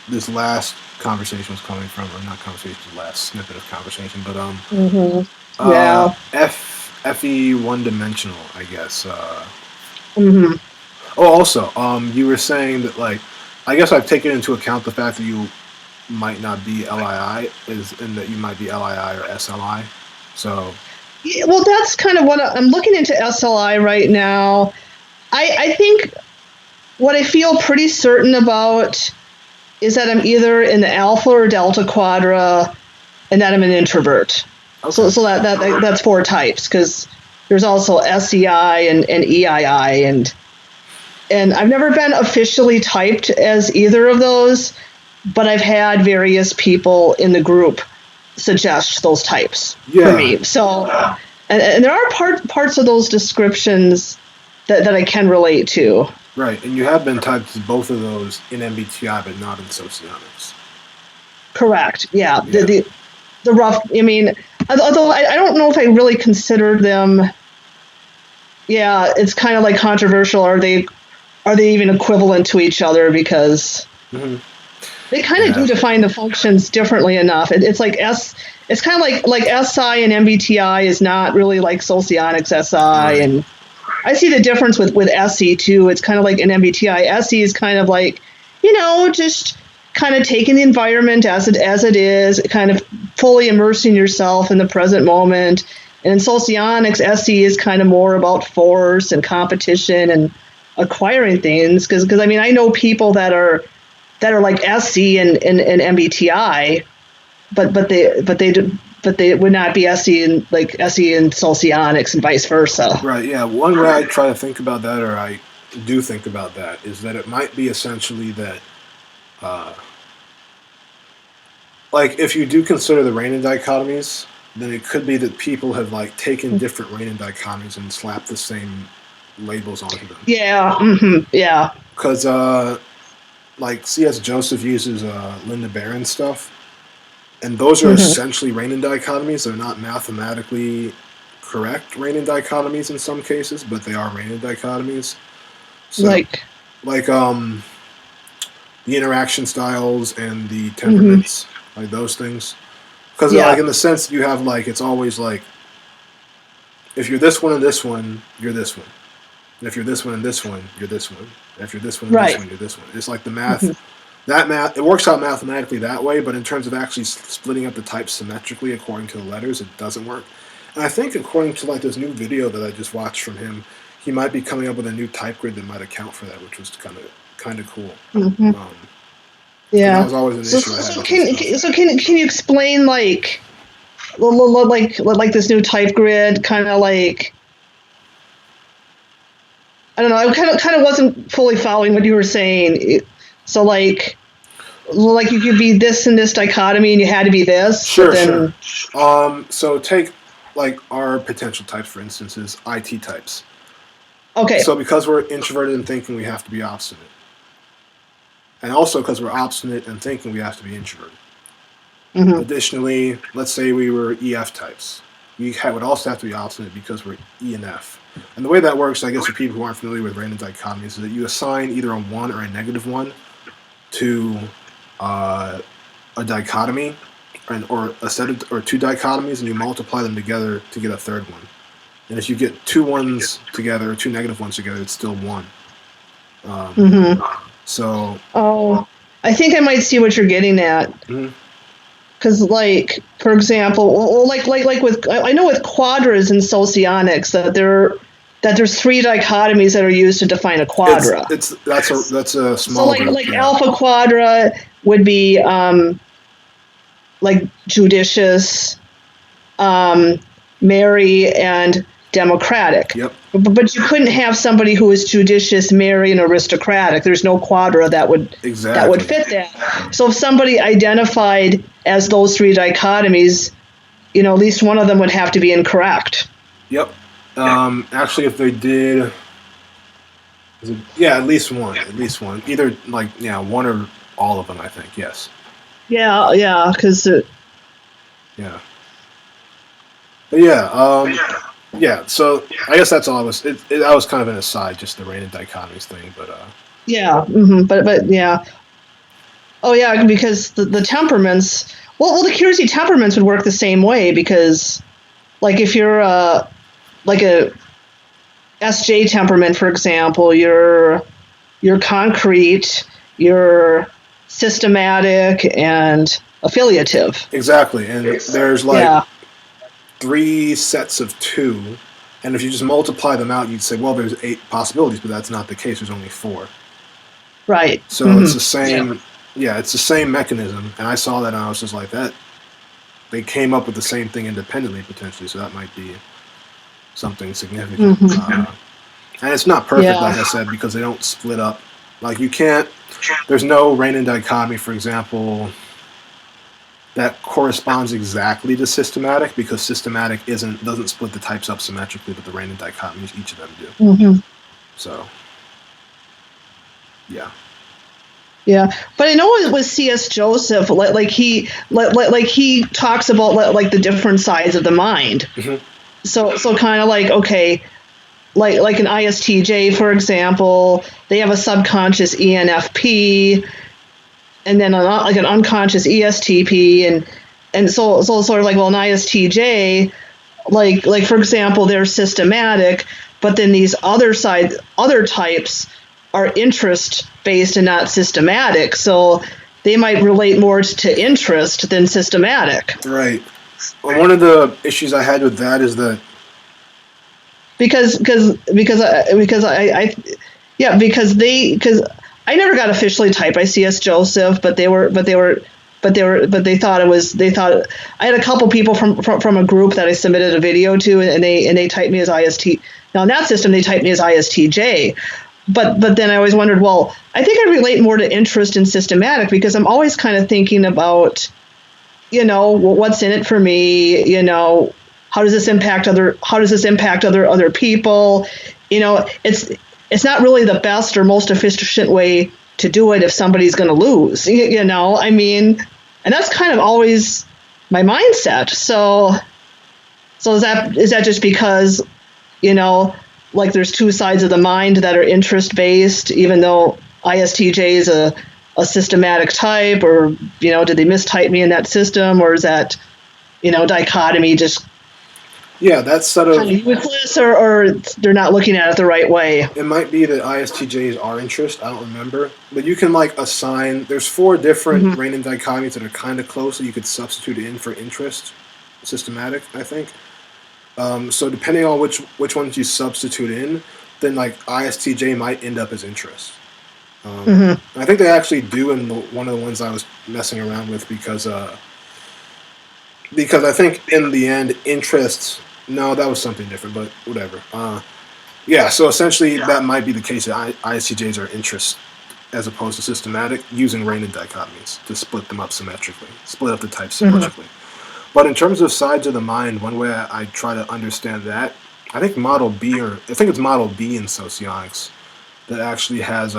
this last conversation was coming from, or not conversation, the last snippet of conversation, but FE one-dimensional, I guess. Oh, also, you were saying that, like, I guess I've taken into account the fact that you might not be LII, and that you might be LII or SLI. So. Yeah, well, that's kind of what I'm looking into SLI right now. I think what I feel pretty certain about is that I'm either in the alpha or delta quadra, and that I'm an introvert. Okay. So that's 4 types, because there's also SEI and EII, and I've never been officially typed as either of those, but I've had various people in the group suggest those types for me. So, and there are parts of those descriptions that I can relate to. Right, and you have been typed as both of those in MBTI, but not in Socionics. Correct. Yeah. The rough. I mean, although I don't know if I really considered them. Yeah, it's kind of like controversial. Are they even equivalent to each other? Because they kind of do define the functions differently enough. It's like It's kind of like SI and MBTI is not really like Socionics SI, Right. and I see the difference with SE too. It's kind of like an MBTI. SE is kind of like, just kind of taking the environment as it is, kind of fully immersing yourself in the present moment. And in Socionics, SE is kind of more about force and competition and acquiring things. Because I mean, I know people that are like SE and MBTI, but they would not be SE and Socionics and vice versa. Right, yeah. One way I try to think about that, or I do think about that, is that it might be essentially that, like, if you do consider the Rainin dichotomies, then it could be that people have, like, taken different Rainin dichotomies and slapped the same labels onto them. Yeah, yeah. Because, like, C.S. Joseph uses Linda Barron stuff, and those are essentially Rainin dichotomies. They're not mathematically correct Rainin dichotomies in some cases, but they are Rainin dichotomies. So, like the interaction styles and the temperaments, like those things. Because like in the sense you have like, it's always like, if you're this one and this one, you're this one. And if you're this one and this one, you're this one. And if you're this one and this one, you're this one. It's like the math. That math, it works out mathematically that way, but in terms of actually splitting up the types symmetrically according to the letters, it doesn't work. And I think according to like this new video that I just watched from him, he might be coming up with a new type grid that might account for that, which was kind of cool. Yeah. That was always an issue. So can you explain like this new type grid, kind of like, I don't know, I kind of wasn't fully following what you were saying. So like you could be this and this dichotomy, and you had to be this. Sure. So take like our potential types, for instance, is IT types. Okay. So because we're introverted in thinking, we have to be obstinate. And also because we're obstinate in thinking, we have to be introverted. Additionally, let's say we were EF types. We would also have to be obstinate because we're E and F. And the way that works, I guess for people who aren't familiar with Rainin dichotomies, is that you assign either a 1 or a -1 to a dichotomy, or a set of, or 2 dichotomies, and you multiply them together to get a third one. And if you get 2 1s together, or 2 -1s together, it's still 1. So. Oh, I think I might see what you're getting at. Because, like, for example, like with, I know with quadras in Socionics that there's 3 dichotomies that are used to define a quadra. That's a small. So like alpha quadra would be like judicious, merry, and democratic. Yep. But you couldn't have somebody who is judicious, merry, and aristocratic. There's no quadra that would fit that. So if somebody identified as those 3 dichotomies, at least one of them would have to be incorrect. Yep. Actually, if they did, at least one. Either one or all of them, I think. Yes. Yeah, because. Yeah, so I guess that's all I was. I was kind of an aside, just the Rainin dichotomies thing, but. But yeah. Oh yeah, because the temperaments. Well, the curiosity temperaments would work the same way, because, like, if you're like a SJ temperament, for example, you're concrete, you're systematic, and affiliative. Exactly, and there's 3 sets of 2, and if you just multiply them out, you'd say, well, there's 8 possibilities, but that's not the case. There's only 4. Right. So it's the same. Yeah, it's the same mechanism, and I saw that and I was just like that. They came up with the same thing independently potentially, so that might be something significant. Hmm. And it's not perfect, Yeah. like I said, because they don't split up. Like you can't. There's no Reinin dichotomy, for example, that corresponds exactly to systematic because systematic doesn't split the types up symmetrically, but the Reinin dichotomies each of them do. Hmm. So yeah. Yeah, but I know with C.S. Joseph, like he talks about like the different sides of the mind. Hmm. So kind of like, okay, like an ISTJ, for example, they have a subconscious ENFP, and then like an unconscious ESTP, and so sort of like, well, an ISTJ, like for example, they're systematic, but then these other types are interest based and not systematic, so they might relate more to interest than systematic. Right. Well, one of the issues I had with that is that Because yeah, because I never got officially typed by CS Joseph, but they thought it was, they thought I had a couple people from a group that I submitted a video to, and they typed me as IST. Now in that system they typed me as ISTJ, but then I always wondered, well, I think I relate more to interest and systematic because I'm always kind of thinking about, what's in it for me, how does this impact other people. It's not really the best or most efficient way to do it if somebody's going to lose, I mean, and that's kind of always my mindset. So is that just because, like there's two sides of the mind that are interest based, even though ISTJ is a systematic type, or did they mistype me in that system, or is that dichotomy just yeah, that's sort kind of of useless, or they're not looking at it the right way? it might be that ISTJs are interest. I don't remember, but you can like assign. There's four different Hmm. Reinin dichotomies that are kind of close that you could substitute in for interest, systematic. I think. So depending on which ones you substitute in, then like ISTJ might end up as interest. Hmm. I think they actually do in one of the ones I was messing around with because I think in the end interest. No, that was something different, but whatever. Yeah, so essentially that might be the case that ISTJs are interest as opposed to systematic, using Reinin dichotomies to split them up symmetrically, split up the types Hmm. symmetrically. But in terms of sides of the mind, one way I try to understand that, I think it's Model B in Socionics that actually has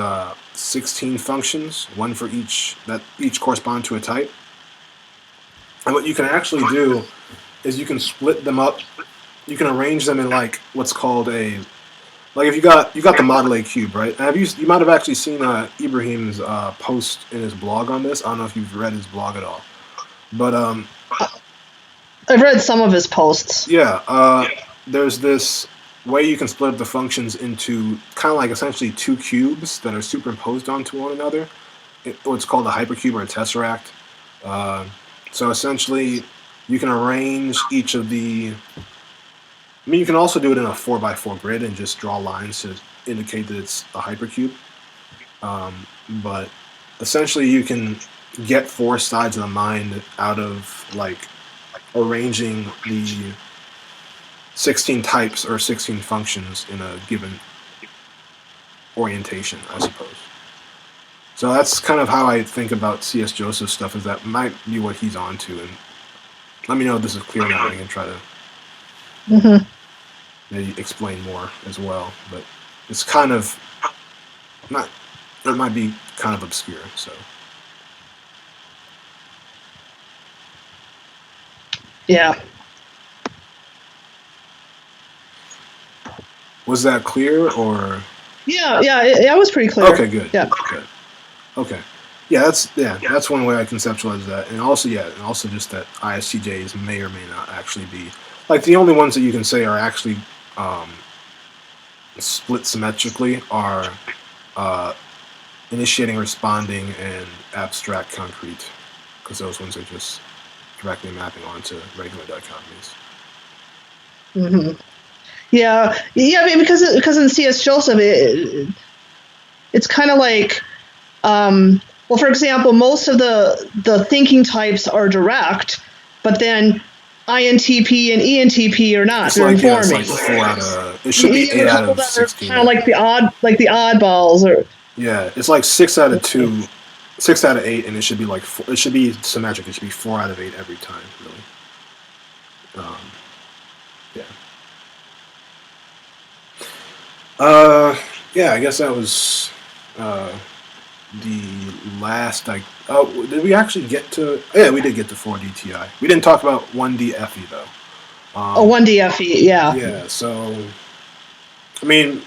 16 functions, one for each that each correspond to a type. And what you can actually do is you can split them up. You can arrange them in like what's called a like if you got the Model A cube, right? Have you might have actually seen Ibrahim's post in his blog on this. I don't know if you've read his blog at all, but I've read some of his posts. yeah, there's this way you can split up the functions into kind of like essentially two cubes that are superimposed onto one another. What's called a hypercube or a tesseract. Uh, so essentially, you can arrange each of the. I mean, you can also do it in a 4x4 grid and just draw lines to indicate that it's a hypercube. But essentially, you can get four sides of the mind out of like arranging the 16 types or 16 functions in a given orientation, I suppose. So that's kind of how I think about C.S. Joseph stuff, is that might be what he's onto. And let me know if this is clear now. I can try to Hmm. maybe explain more as well. But it's kind of not, it might be kind of obscure. So, Yeah. was that clear or? Yeah, it was pretty clear. Okay, good. Yeah. Good. Okay. That's one way I conceptualize that, and also just that ISTJs may or may not actually be like the only ones that you can say are actually um, split symmetrically are uh, initiating, responding, and abstract concrete, because those ones are just directly mapping onto regular dichotomies. Hmm. Yeah. I mean, because in C.S. Joseph, it's kind of like, Well, for example, most of the thinking types are direct, but then INTP and ENTP are not. It's They're like, yeah, it's informing. like 4 out of, it should be You have 8 a out couple of that are 16. kind of like the oddballs, or Yeah, it's like 6 out of 2, 6 out of 8, and it should be like it should be symmetric. It should be 4 out of 8 every time, really. Yeah. Yeah, I guess that was the last. Did we actually get to? Yeah, we did get to 4DTI. We didn't talk about 1DFE though. 1DFE, yeah. Yeah, so I mean,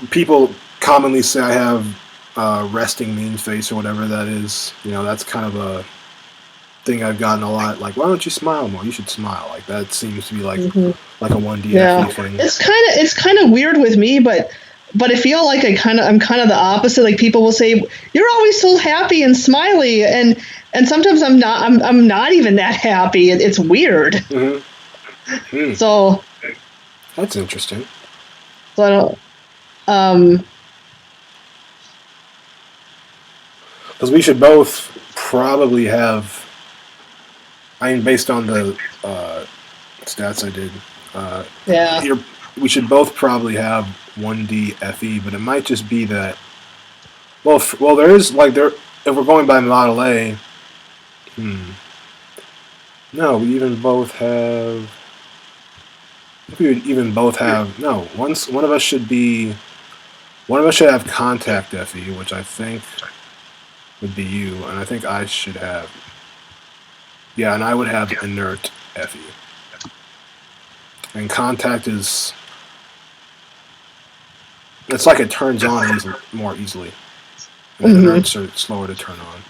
people commonly say I have resting mean face or whatever that is. That's kind of a thing I've gotten a lot. Like, why don't you smile more? You should smile. Like that seems to be like a 1DFE thing. It's kind of weird with me, but I feel like I'm kind of the opposite. Like people will say, "You're always so happy and smiley," and sometimes I'm not. I'm not even that happy. It's weird. Mm-hmm. So that's interesting. So I don't. Because we should both probably have. I mean, based on the stats I did, yeah. We should both probably have 1DFE, but it might just be that. Well, there is like there. If we're going by Model A, no, we even both have. We would even both have no. One of us should be. One of us should have contact FE, which I think would be you, and I think I should have. Yeah, and I would have inert FE. And contact is. It's like it turns on more easily. And inerts are slower to turn on.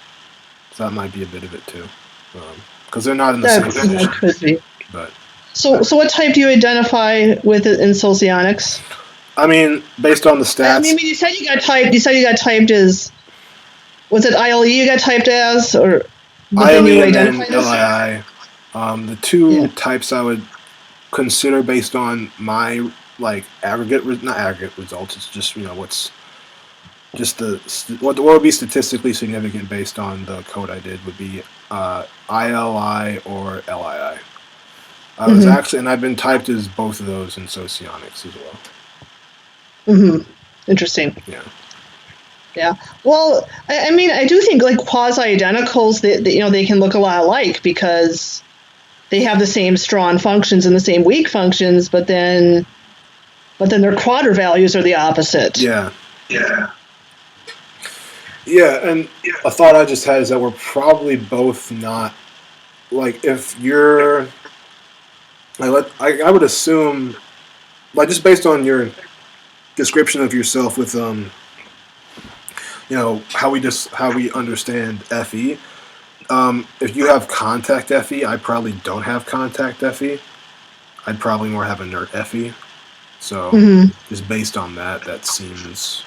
So that might be a bit of it too. Because they're not in the same position. That could be. But, so what type do you identify with it in Socionics? I mean, based on the stats. I mean, you said you got typed as. Was it ILE you got typed as, or? ILE and then LII. The two types I would consider based on my not aggregate results. It's just what's just what would be statistically significant based on the code I did would be ILI or LII. I was actually, and I've been typed as both of those in Socionics as well. Interesting. Yeah. Yeah. Well, I mean, I do think like quasi-identicals, they can look a lot alike because they have the same strong functions and the same weak functions, but then their quadra values are the opposite. Yeah. Yeah. Yeah, and a thought I just had is that we're probably both not, like, if you're, I would assume, like, just based on your description of yourself with, how we understand FE, if you have contact FE, I probably don't have contact FE. I'd probably more have inert FE. So, just based on that seems...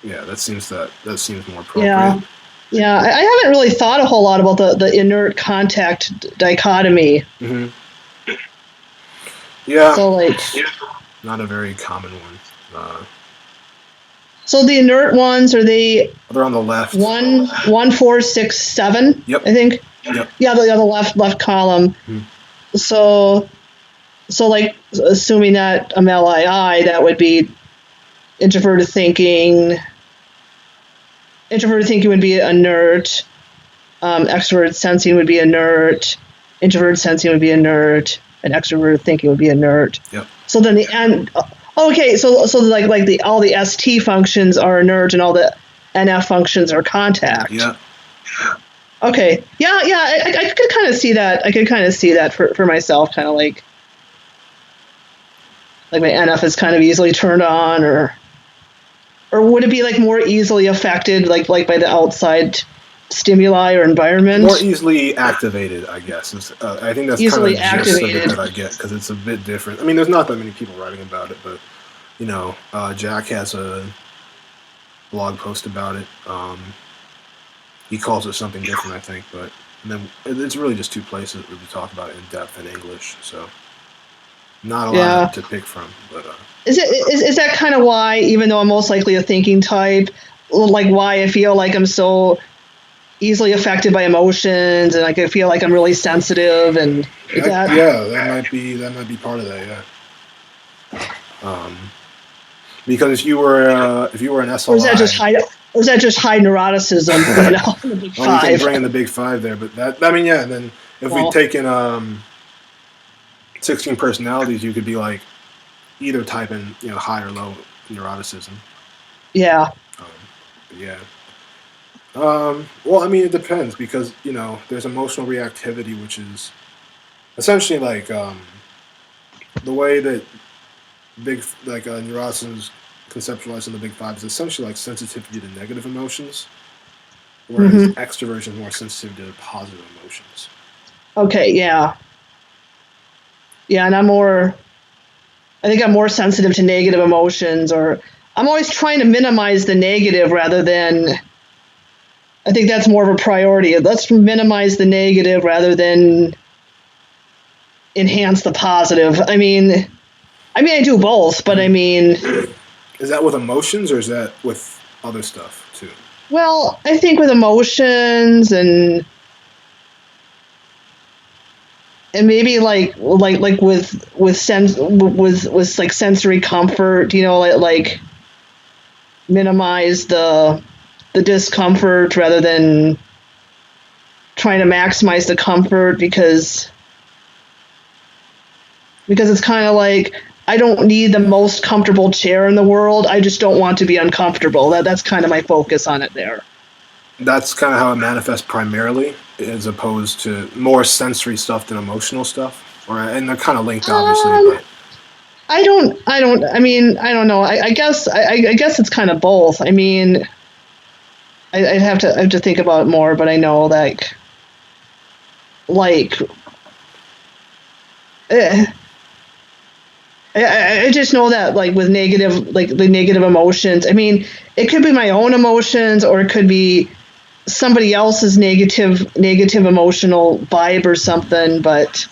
Yeah, that seems more appropriate. Yeah. I haven't really thought a whole lot about the inert contact dichotomy. Yeah. So not a very common one. So the inert ones are they're on the left. 1, 4, 6, 7. Yep. I think. Yep. Yeah, the left column. So like assuming that I'm LII, that would be introverted thinking. Introverted thinking would be inert. Extroverted sensing would be inert. Introverted sensing would be inert, and extroverted thinking would be inert. Yep. So then the end. Okay, so like all the ST functions are inert, and all the NF functions are contact. Yeah. Okay. Yeah. I could kind of see that. I could kind of see that for myself, kind of like my NF is kind of easily turned on, or would it be like more easily affected, like by the outside stimuli or environment? More easily activated, I guess. I think that's easily kind of the gist of activated it that I get, because it's a bit different. I mean, there's not that many people writing about it, but Jack has a blog post about it. He calls it something different, I think, but then it's really just two places where we talk about it in depth in English, so not a lot to pick from. But is that kind of why, even though I'm most likely a thinking type, like why I feel like I'm so easily affected by emotions, and like I feel like I'm really sensitive, and that. Yeah, that might be part of that. Yeah. Because if you were an Or is that just SLI, high? Or is that just high neuroticism? The big well, you can five. bring in the big five there, but that I mean, yeah. And then if we Well, take in 16 personalities, you could be like either type in high or low neuroticism. yeah. Um, but yeah. Well, I mean, it depends because there's emotional reactivity, which is essentially like the way that neuroticism is conceptualized in the big five is essentially like sensitivity to negative emotions, whereas Hmm. extroversion is more sensitive to positive emotions. Okay. Yeah. Yeah, and I think I'm more sensitive to negative emotions, or I'm always trying to minimize the negative rather than. I think that's more of a priority. Let's minimize the negative rather than enhance the positive. I do both, but I mean, Is that with emotions or is that with other stuff too? well, I think with emotions and maybe like with sense with like sensory comfort, like minimize the discomfort rather than trying to maximize the comfort, because it's kind of like I don't need the most comfortable chair in the world. I just don't want to be uncomfortable. That's kind of my focus on it there. That's kind of how it manifests primarily, as opposed to more sensory stuff than emotional stuff. And they're kind of linked, obviously, Um, but I don't know. I guess it's kind of both. I mean, I have to think about it more, but I know like eh, I just know that like with like the negative emotions. I mean, it could be my own emotions, or it could be somebody else's negative emotional vibe or something. But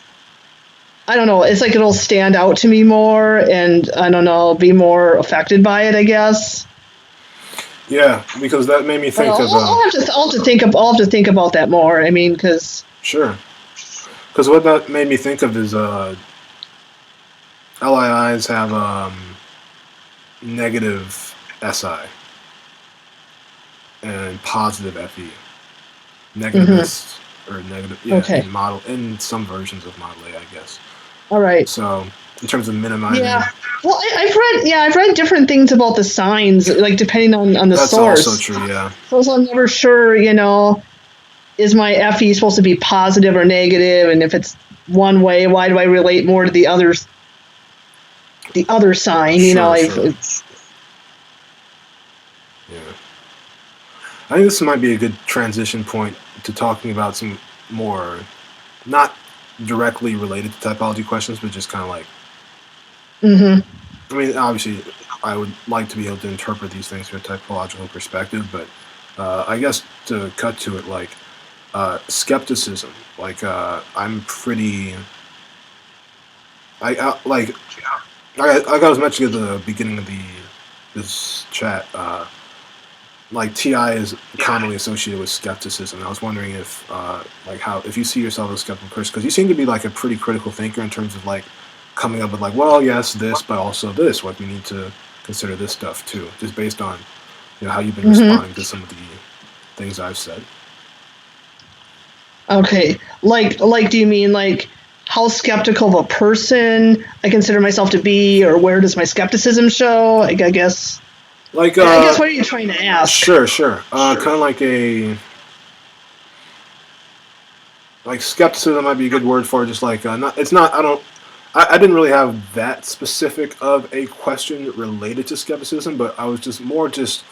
I don't know. It's like it'll stand out to me more, and I don't know, I'll be more affected by it, I guess. yeah, because that made me But think of I'll have to think about that more. I mean, because sure, because what that made me think of is LIIs have negative SI and positive FE. mm-hmm. Negativist or negative, yeah, Okay, in some versions of Model A, I guess. all right. So in terms of Yeah. minimizing, Well, I've read different things about the signs, like depending on the that's also source. true. Yeah, So I'm never sure, is my FE supposed to be positive or negative, and if it's one way, why do I relate more to the other sign? sure, sure. Yeah, I think this might be a good transition point to talking about some more, not directly related to typology questions, but just kind of like, Mm-hmm. I mean, obviously, I would like to be able to interpret these things from a typological perspective, but I guess to cut to it, like skepticism, like I'm pretty, like I was mentioning at the beginning of this chat. Like TI is commonly associated with skepticism. I was wondering if, like, how if you see yourself as a skeptical person, because you seem to be like a pretty critical thinker in terms of like coming up with like, well, yes, this, but also this. Like, we need to consider this stuff too, just based on how you've been Mm-hmm. responding to some of the things I've said. Okay. Do you mean like how skeptical of a person I consider myself to be, or where does my skepticism show? I guess. Like, I guess what are you trying to ask? sure, sure, kind of like a like skepticism might be a good word for it. Just like not, it's not. I didn't really have that specific of a question related to skepticism, but I was just more just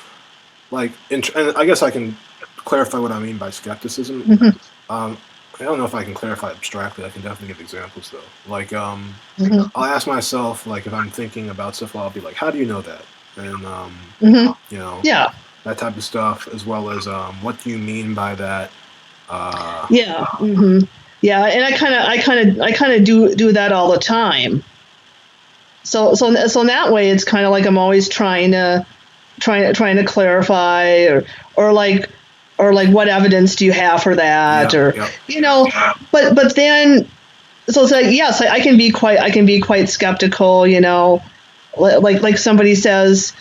like, and I guess I can clarify what I mean by skepticism. Mm-hmm. Um, I don't know if I can clarify abstractly. I can definitely give examples though. Like, Mm-hmm. I'll ask myself, like, if I'm thinking about stuff, I'll be like, "How do you know that?" And Mm-hmm. you know, Yeah. that type of stuff, as well as what do you mean by that? Uh, Yeah. Mm-hmm. Yeah. And I kind of do that all the time. So in that way, it's kind of like I'm always trying to trying to clarify, or like what evidence do you have for that, Yeah, or yeah. but then, so it's like, yes, I can be quite skeptical, like somebody says,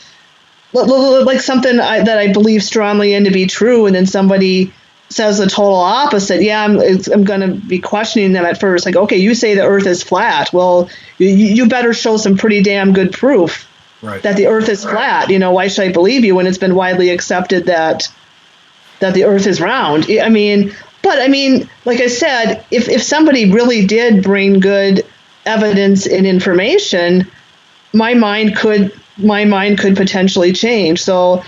like something that I believe strongly in to be true, and then somebody says the total opposite. Yeah, I'm going to be questioning them at first. Like, okay, you say the Earth is flat. Well, you better show some pretty damn good proof Right. that the Earth is flat. Why should I believe you when it's been widely accepted that the Earth is round? But like I said, if somebody really did bring good evidence and information, my mind could potentially change. So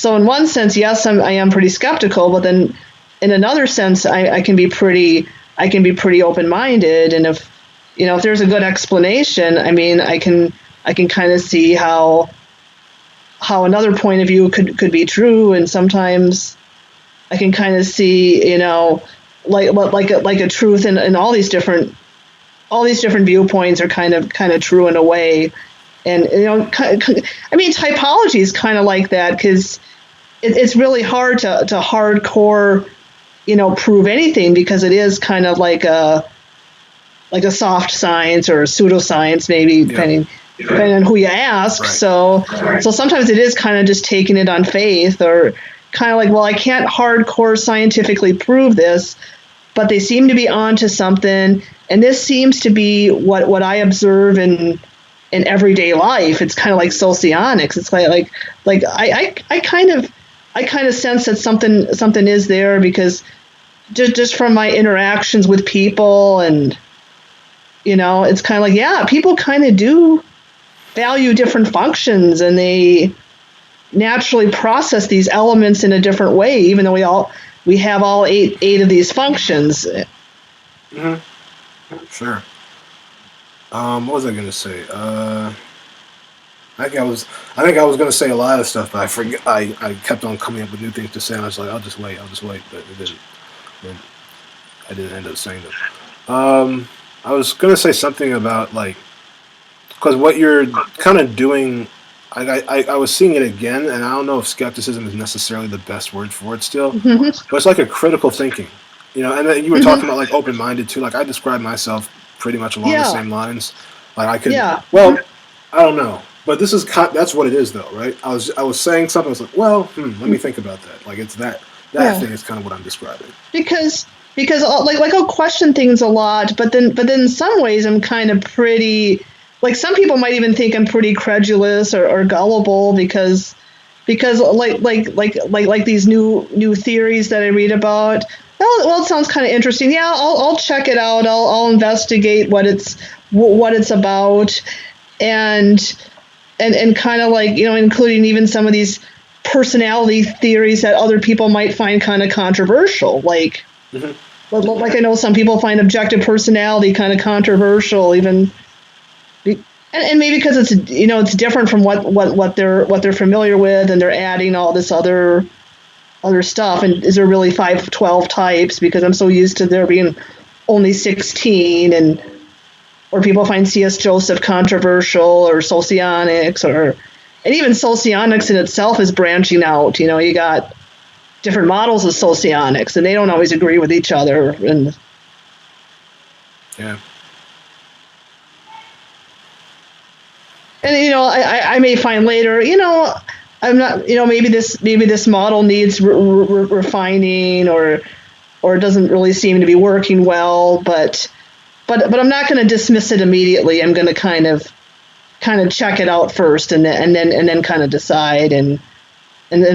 in one sense, yes, I am pretty skeptical, but then in another sense, I can be pretty open-minded, and if there's a good explanation, I can kind of see how another point of view could be true, and sometimes I can kind of see like a truth in all these different viewpoints are kind of true in a way. And typology is kind of like that, because it's really hard to hardcore prove anything, because it is kind of like a soft science or a pseudoscience, maybe, depending on who you ask. Right. So sometimes it is kind of just taking it on faith, or kind of like, well, I can't hardcore scientifically prove this, but they seem to be onto something, and this seems to be what I observe in everyday life. It's kind of like socionics. It's like I kind of sense that something is there, because just from my interactions with people, and it's kind of like, yeah, people kind of do value different functions, and they naturally process these elements in a different way, even though we have all eight of these functions. Mm-hmm. Sure. What was I gonna say? I think I was gonna say a lot of stuff, but I forget. I kept on coming up with new things to say, and I was like, I'll just wait, but it didn't. I didn't end up saying them. I was gonna say something about, like, because what you're kind of doing, I was seeing it again, and I don't know if skepticism is necessarily the best word for it still, but it's like a critical thinking, And then you were talking about, like, open-minded too. Like, I describe myself pretty much along the same lines. Like, I could, well, I don't know, but that's what it is, though, right? I was saying something. I was like, well, let me think about that. Like, it's that thing is kind of what I'm describing. Because I'll question things a lot, but then in some ways I'm kind of pretty, like, some people might even think I'm pretty credulous or gullible, because like these new theories that I read about. Well, it sounds kind of interesting. Yeah, I'll check it out. I'll investigate what it's about, and kind of like, including even some of these personality theories that other people might find kind of controversial. Like, like I know some people find objective personality kind of controversial, even, and maybe because it's different from what they're familiar with, and they're adding all this other stuff. And is there really 12 types? Because I'm so used to there being only 16, or people find C.S. Joseph controversial, or Socionics, and even Socionics in itself is branching out. You got different models of Socionics, and they don't always agree with each other. And yeah. And I may find later, I'm not, maybe this model needs refining, or it doesn't really seem to be working well, but I'm not going to dismiss it immediately. I'm going to kind of check it out first, and then kind of decide. And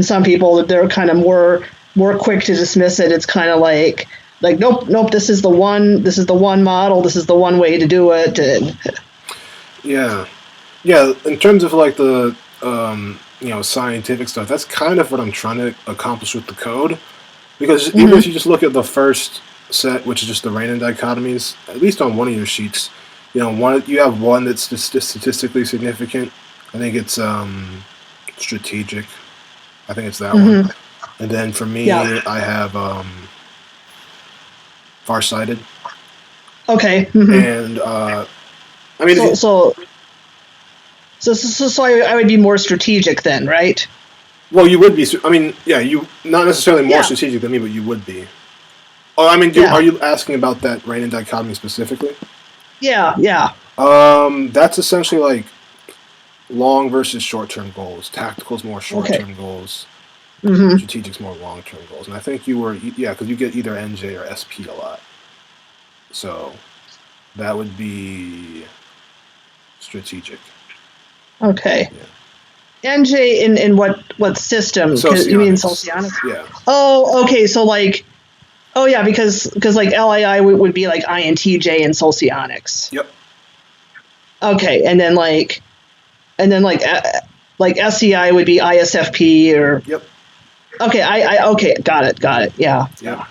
some people, they're kind of more quick to dismiss it. It's kind of like nope, this is the one model, this is the one way to do it. And yeah, in terms of, like, the scientific stuff, that's kind of what I'm trying to accomplish with the code. Because even if you just look at the first set, which is just the random dichotomies, at least on one of your sheets, you have one that's statistically significant. I think it's strategic. I think it's that one. And then for me, I have farsighted. Okay. And I mean, so I would be more strategic then, right? Well, you would be. I mean, yeah, you not necessarily more Yeah. strategic than me, but you would be. Oh, I mean, Yeah. are you asking about that random dichotomy specifically? Yeah. That's essentially like long versus short-term goals. Tactical's more Okay. short-term goals. Mm-hmm. Strategic's more long-term goals. And I think you were, yeah, because you get either NJ or SP a lot. So that would be strategic. Okay. Yeah. NJ in what system? You mean Socionics? Yeah. Oh, okay. So like, oh yeah, because like LII would be like INTJ in Socionics. Yep. Okay, and then like SCI would be ISFP or. Yep. Okay, I okay, got it. Yeah. Yeah.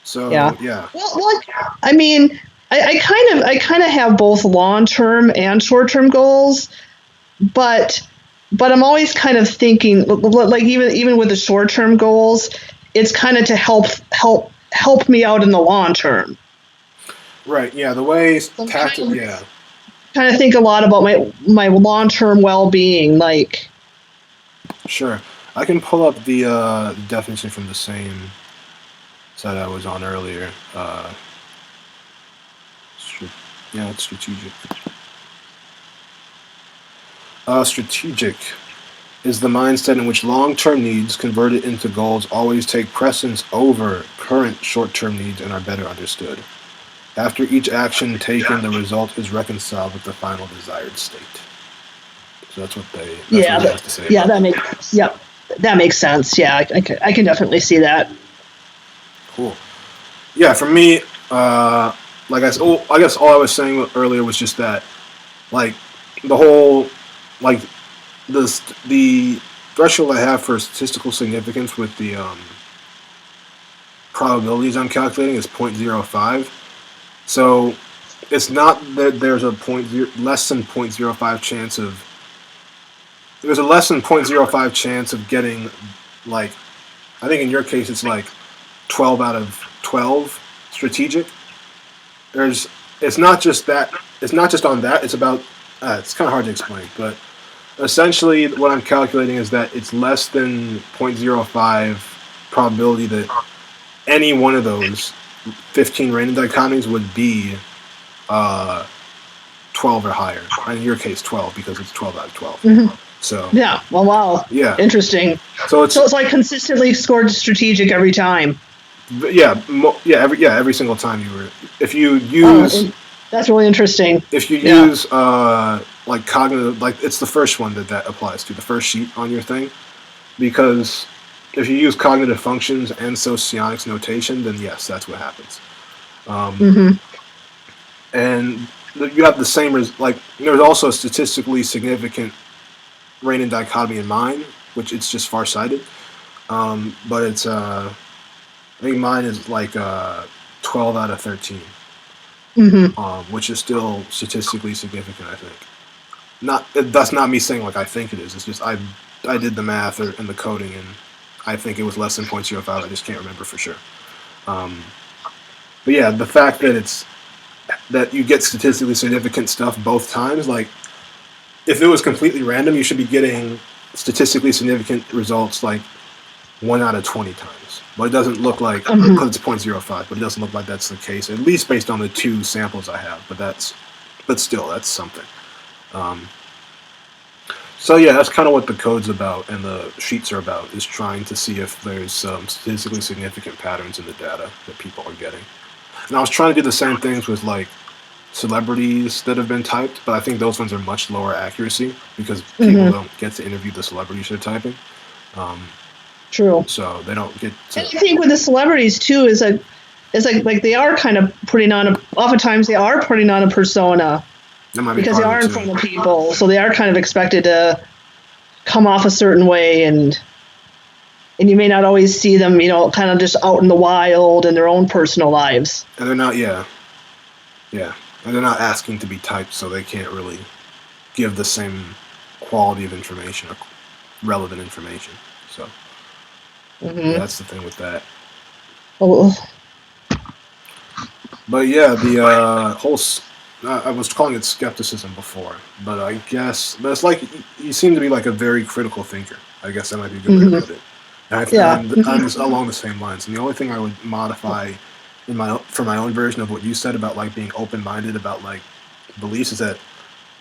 So yeah. Well, I mean, I kind of have both long term and short term goals, but I'm always kind of thinking like even with the short term goals, it's kind of to help me out in the long term. Right. Yeah. The way So yeah. Kind of think a lot about my long term well being, like. Sure. I can pull up the definition from the same site I was on earlier. Yeah, it's strategic. Strategic is the mindset in which long-term needs converted into goals always take precedence over current short-term needs and are better understood. After each action taken, the result is reconciled with the final desired state. So that's what they have to say. Yeah, that makes sense. Yeah, I can definitely see that. Cool. Yeah, for me, like I guess all I was saying earlier was just that, like, the whole, like, the threshold I have for statistical significance with the probabilities I'm calculating is 0.05. So it's not that there's a less than 0.05 chance of. There's a less than 0.05 chance of getting, like, I think in your case it's like 12 out of 12 strategic. It's not just that. It's not just on that. It's about. It's kind of hard to explain, but essentially what I'm calculating is that it's less than 0.05 probability that any one of those 15 random dichotomies would be 12 or higher. In your case, 12 because it's 12 out of 12. Mm-hmm. So yeah. Well, wow. Yeah. Interesting. So it's like consistently scored strategic every time. Every single time if you use. That's really interesting. If you use like cognitive, like it's the first one that applies to, the first sheet on your thing, because if you use cognitive functions and socionics notation, then yes, that's what happens. And you have the same like there's also a statistically significant random dichotomy in mine, which it's just farsighted, but it's I think mine is like 12 out of 13. Which is still statistically significant, I think. That's not me saying like I think it is. It's just I did the math and the coding, and I think it was less than 0.05. I just can't remember for sure. But yeah, the fact that you get statistically significant stuff both times, like if it was completely random, you should be getting statistically significant results like 1 out of 20 times. But it doesn't look like, because it's 0.05, but it doesn't look like that's the case, at least based on the 2 samples I have. But still, that's something. So yeah, that's kind of what the code's about and the sheets are about, is trying to see if there's some statistically significant patterns in the data that people are getting. And I was trying to do the same things with like celebrities that have been typed, but I think those ones are much lower accuracy because people don't get to interview the celebrities they're typing. True. So they don't get to. And I think with the celebrities too is like they are kind of putting on oftentimes they are putting on a persona because they are in front of people, so they are kind of expected to come off a certain way, and you may not always see them, kind of just out in the wild in their own personal lives. And they're not, yeah, and they're not asking to be typed, so they can't really give the same quality of information or relevant information. So. Yeah, that's the thing with that. Oh. But yeah, the whole I was calling it skepticism before, but it's like you seem to be like a very critical thinker. I guess that might be a good way to put it. Yeah. I'm just along the same lines. And the only thing I would modify for my own version of what you said about like being open minded about like beliefs is that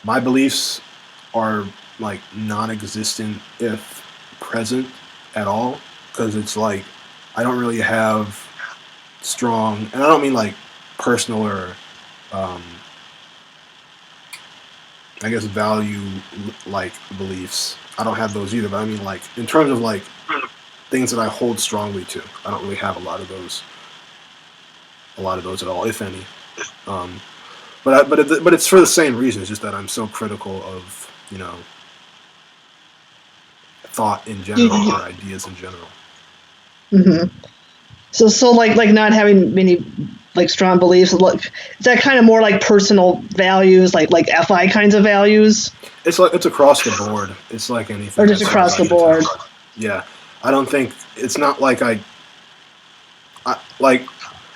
my beliefs are like non-existent if present at all, because it's like I don't really have strong, and I don't mean like personal or um, I guess value like beliefs. I don't have those either, but I mean like in terms of like things that I hold strongly to. I don't really have a lot of those at all, if any. Um, but it's for the same reason. It's just that I'm so critical of thought in general or ideas in general. Mm-hmm. So like not having many like strong beliefs. Like, is that kind of more like personal values, like FI kinds of values? It's like it's across the board. It's like anything. Or just across the board? Yeah, I don't think it's not like I like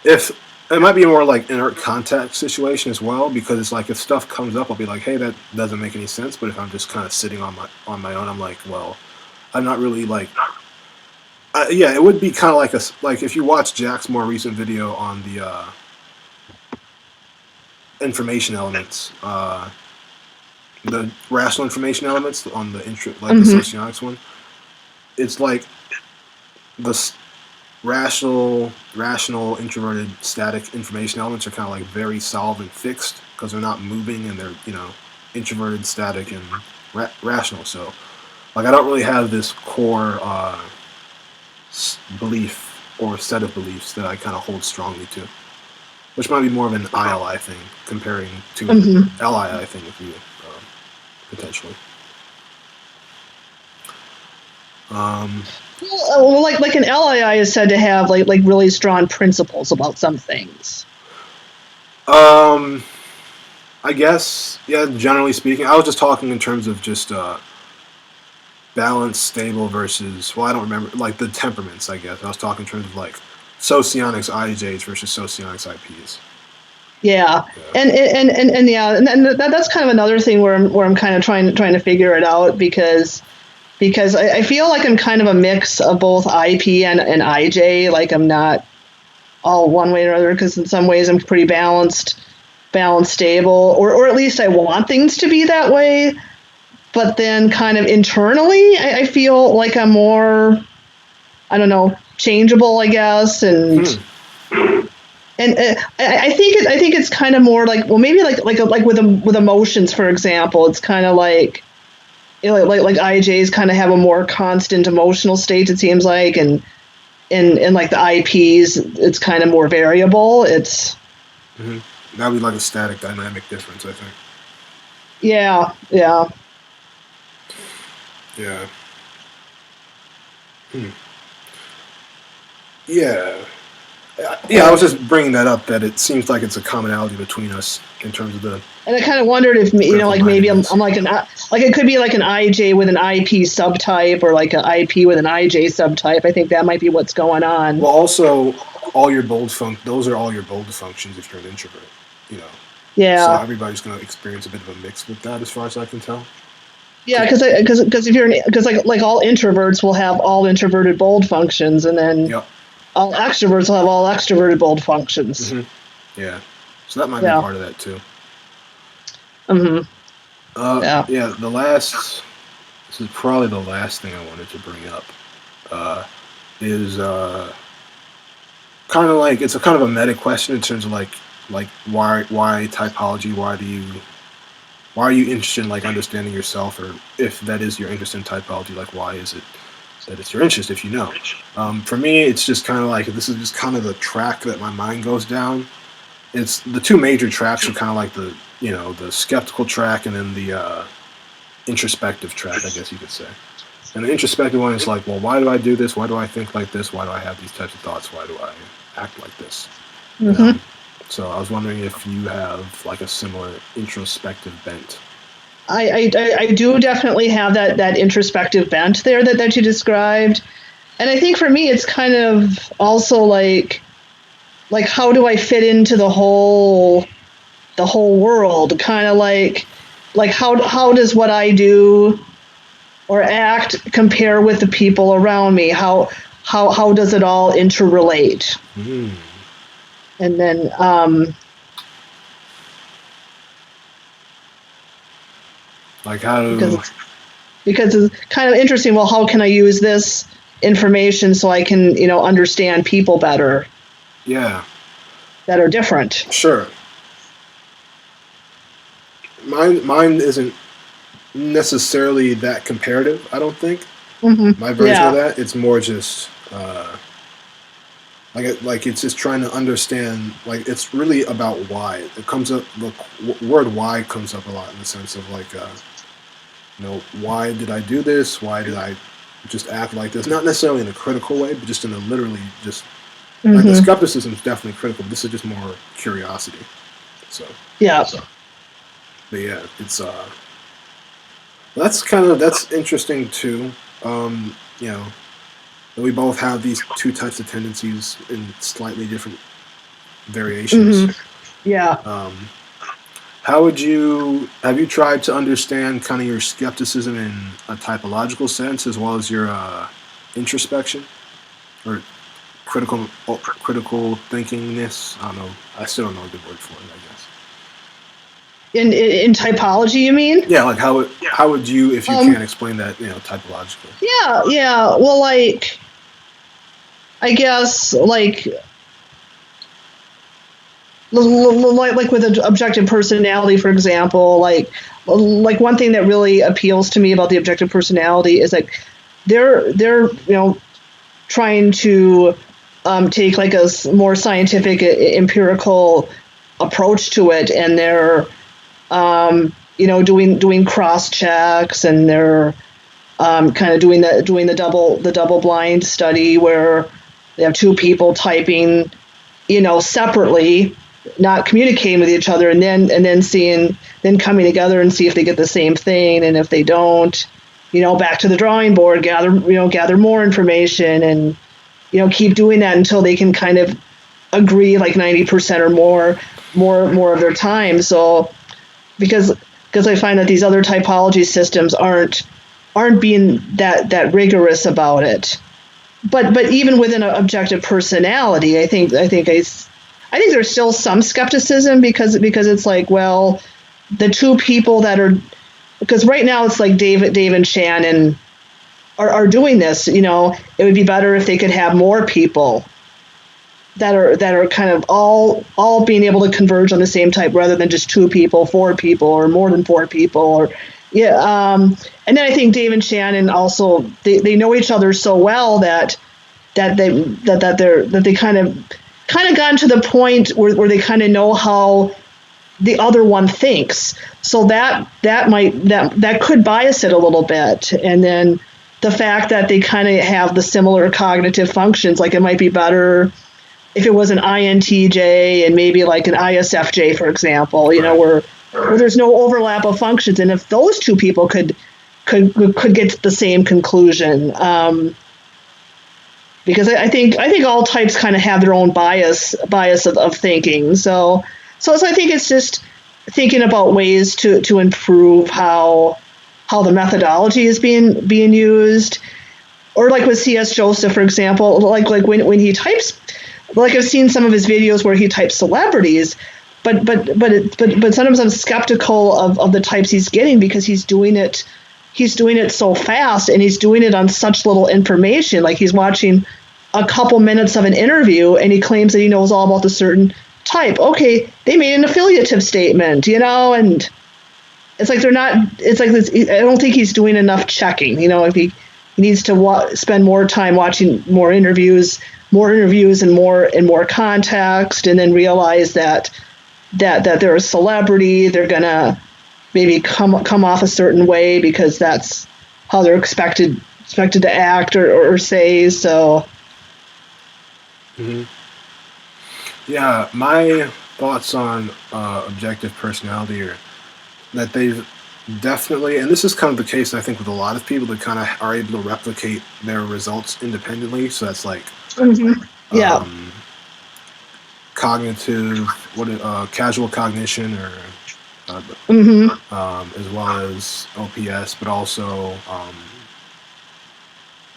if it might be more like inert contact situation as well, because it's like if stuff comes up, I'll be like, hey, that doesn't make any sense. But if I'm just kind of sitting on my own, I'm like, well, I'm not really like. Yeah, it would be kind of like if you watch Jack's more recent video on the information elements, the rational information elements on the the Socionics one. It's like the rational, introverted, static information elements are kind of like very solid and fixed because they're not moving and they're introverted, static, and rational. So like I don't really have this core belief or set of beliefs that I kind of hold strongly to, which might be more of an ILI thing comparing to LII thing with you potentially. Well, like an LII is said to have like really strong principles about some things. I guess, yeah, generally speaking. I was just talking in terms of just balanced, stable versus, well, I don't remember, like the temperaments, I guess. I was talking in terms of like Socionics IJs versus Socionics IPs. Yeah. And yeah, and that's kind of another thing where I'm kind of trying to figure it out because I feel like I'm kind of a mix of both IP and IJ. Like I'm not all one way or another, because in some ways I'm pretty balanced, stable, or at least I want things to be that way. But then kind of internally, I feel like I'm more, I don't know, changeable, I guess, and I think it's kind of more like, well, maybe like with emotions, for example, it's kind of like. Like IJs kind of have a more constant emotional state, it seems like, and like the IPs, it's kind of more variable. It's that would be like a static dynamic difference, I think. Yeah. Yeah. Yeah, I was just bringing that up, that it seems like it's a commonality between us in terms of the. And I kind of wondered if like maybe I'm like it could be like an IJ with an IP subtype, or like an IP with an IJ subtype. I think that might be what's going on. Well, also, all your those are all your bold functions if you're an introvert. Yeah. So everybody's going to experience a bit of a mix with that, as far as I can tell. Yeah, because if you're like all introverts will have all introverted bold functions, and then all extroverts will have all extroverted bold functions. Yeah, so that might be part of that too. Yeah. This is probably the last thing I wanted to bring up. Is kind of like, it's a kind of a meta question in terms of like why typology? Why are you interested in like understanding yourself, or if that is your interest in typology, like why is it that it's your interest if you know? For me, it's just kind of like, this is just kind of the track that my mind goes down. It's the two major tracks are kind of like the the skeptical track, and then the introspective track, I guess you could say. And the introspective one is like, well, why do I do this? Why do I think like this? Why do I have these types of thoughts? Why do I act like this? So I was wondering if you have like a similar introspective bent. I do definitely have that introspective bent there that you described. And I think for me, it's kind of also like how do I fit into the whole the whole world, kind of like how does what I do or act compare with the people around me? How does it all interrelate? And then like how to because it's kind of interesting. Well, how can I use this information so I can understand people better? Yeah. That are different. Sure. Mine isn't necessarily that comparative, I don't think. My version of that, it's more just like it's just trying to understand. Like it's really about why. It comes up. The word "why" comes up a lot in the sense of like, why did I do this? Why did I just act like this? Not necessarily in a critical way, but just in a literally just. Like the skepticism is definitely critical. But this is just more curiosity. So yeah. But yeah, it's that's interesting too. We both have these two types of tendencies in slightly different variations. Yeah. Have you tried to understand kind of your skepticism in a typological sense as well as your introspection or critical thinkingness? I don't know. I still don't know a good word for it, I guess. In typology, you mean? Yeah, like how would you, if you can't explain that, typologically? Yeah. Well, like, I guess, like with objective personality, for example, like one thing that really appeals to me about the objective personality is like they're trying to take like a more scientific, empirical approach to it, and they're doing cross checks, and they're kind of doing the double blind study where they have two people typing, separately, not communicating with each other, and then coming together and see if they get the same thing, and if they don't, back to the drawing board, gather more information, and keep doing that until they can kind of agree like 90% or more of their time. So because I find that these other typology systems aren't being that rigorous about it. But even within an objective personality, I think there's still some skepticism because it's like, well, the two people that are, because right now it's like Dave and Shannon are doing this. It would be better if they could have more people that are kind of all being able to converge on the same type rather than just 2 people, 4 people, or more than 4 people, or and then I think Dave and Shannon also they know each other so well that they kind of gotten to the point where they kind of know how the other one thinks, so that could bias it a little bit. And then the fact that they kind of have the similar cognitive functions, like it might be better if it was an INTJ and maybe like an ISFJ, for example, where there's no overlap of functions, and if those 2 people could get to the same conclusion, because I think all types kind of have their own bias of thinking. So I think it's just thinking about ways to improve how the methodology is being used, or like with C.S. Joseph, for example, like when he types. Like I've seen some of his videos where he types celebrities, but sometimes I'm skeptical of the types he's getting because he's doing it so fast, and he's doing it on such little information. Like he's watching a couple minutes of an interview and he claims that he knows all about the certain type. Okay, they made an affiliative statement, and it's like they're not. It's like this, I don't think he's doing enough checking. If he needs to spend more time watching more interviews and more context, and then realize that they're a celebrity, they're gonna maybe come off a certain way because that's how they're expected to act or say. So yeah, my thoughts on objective personality are that they've definitely, and this is kind of the case I think with a lot of people, that kind of are able to replicate their results independently. So that's like cognitive, casual cognition, or as well as OPS, but also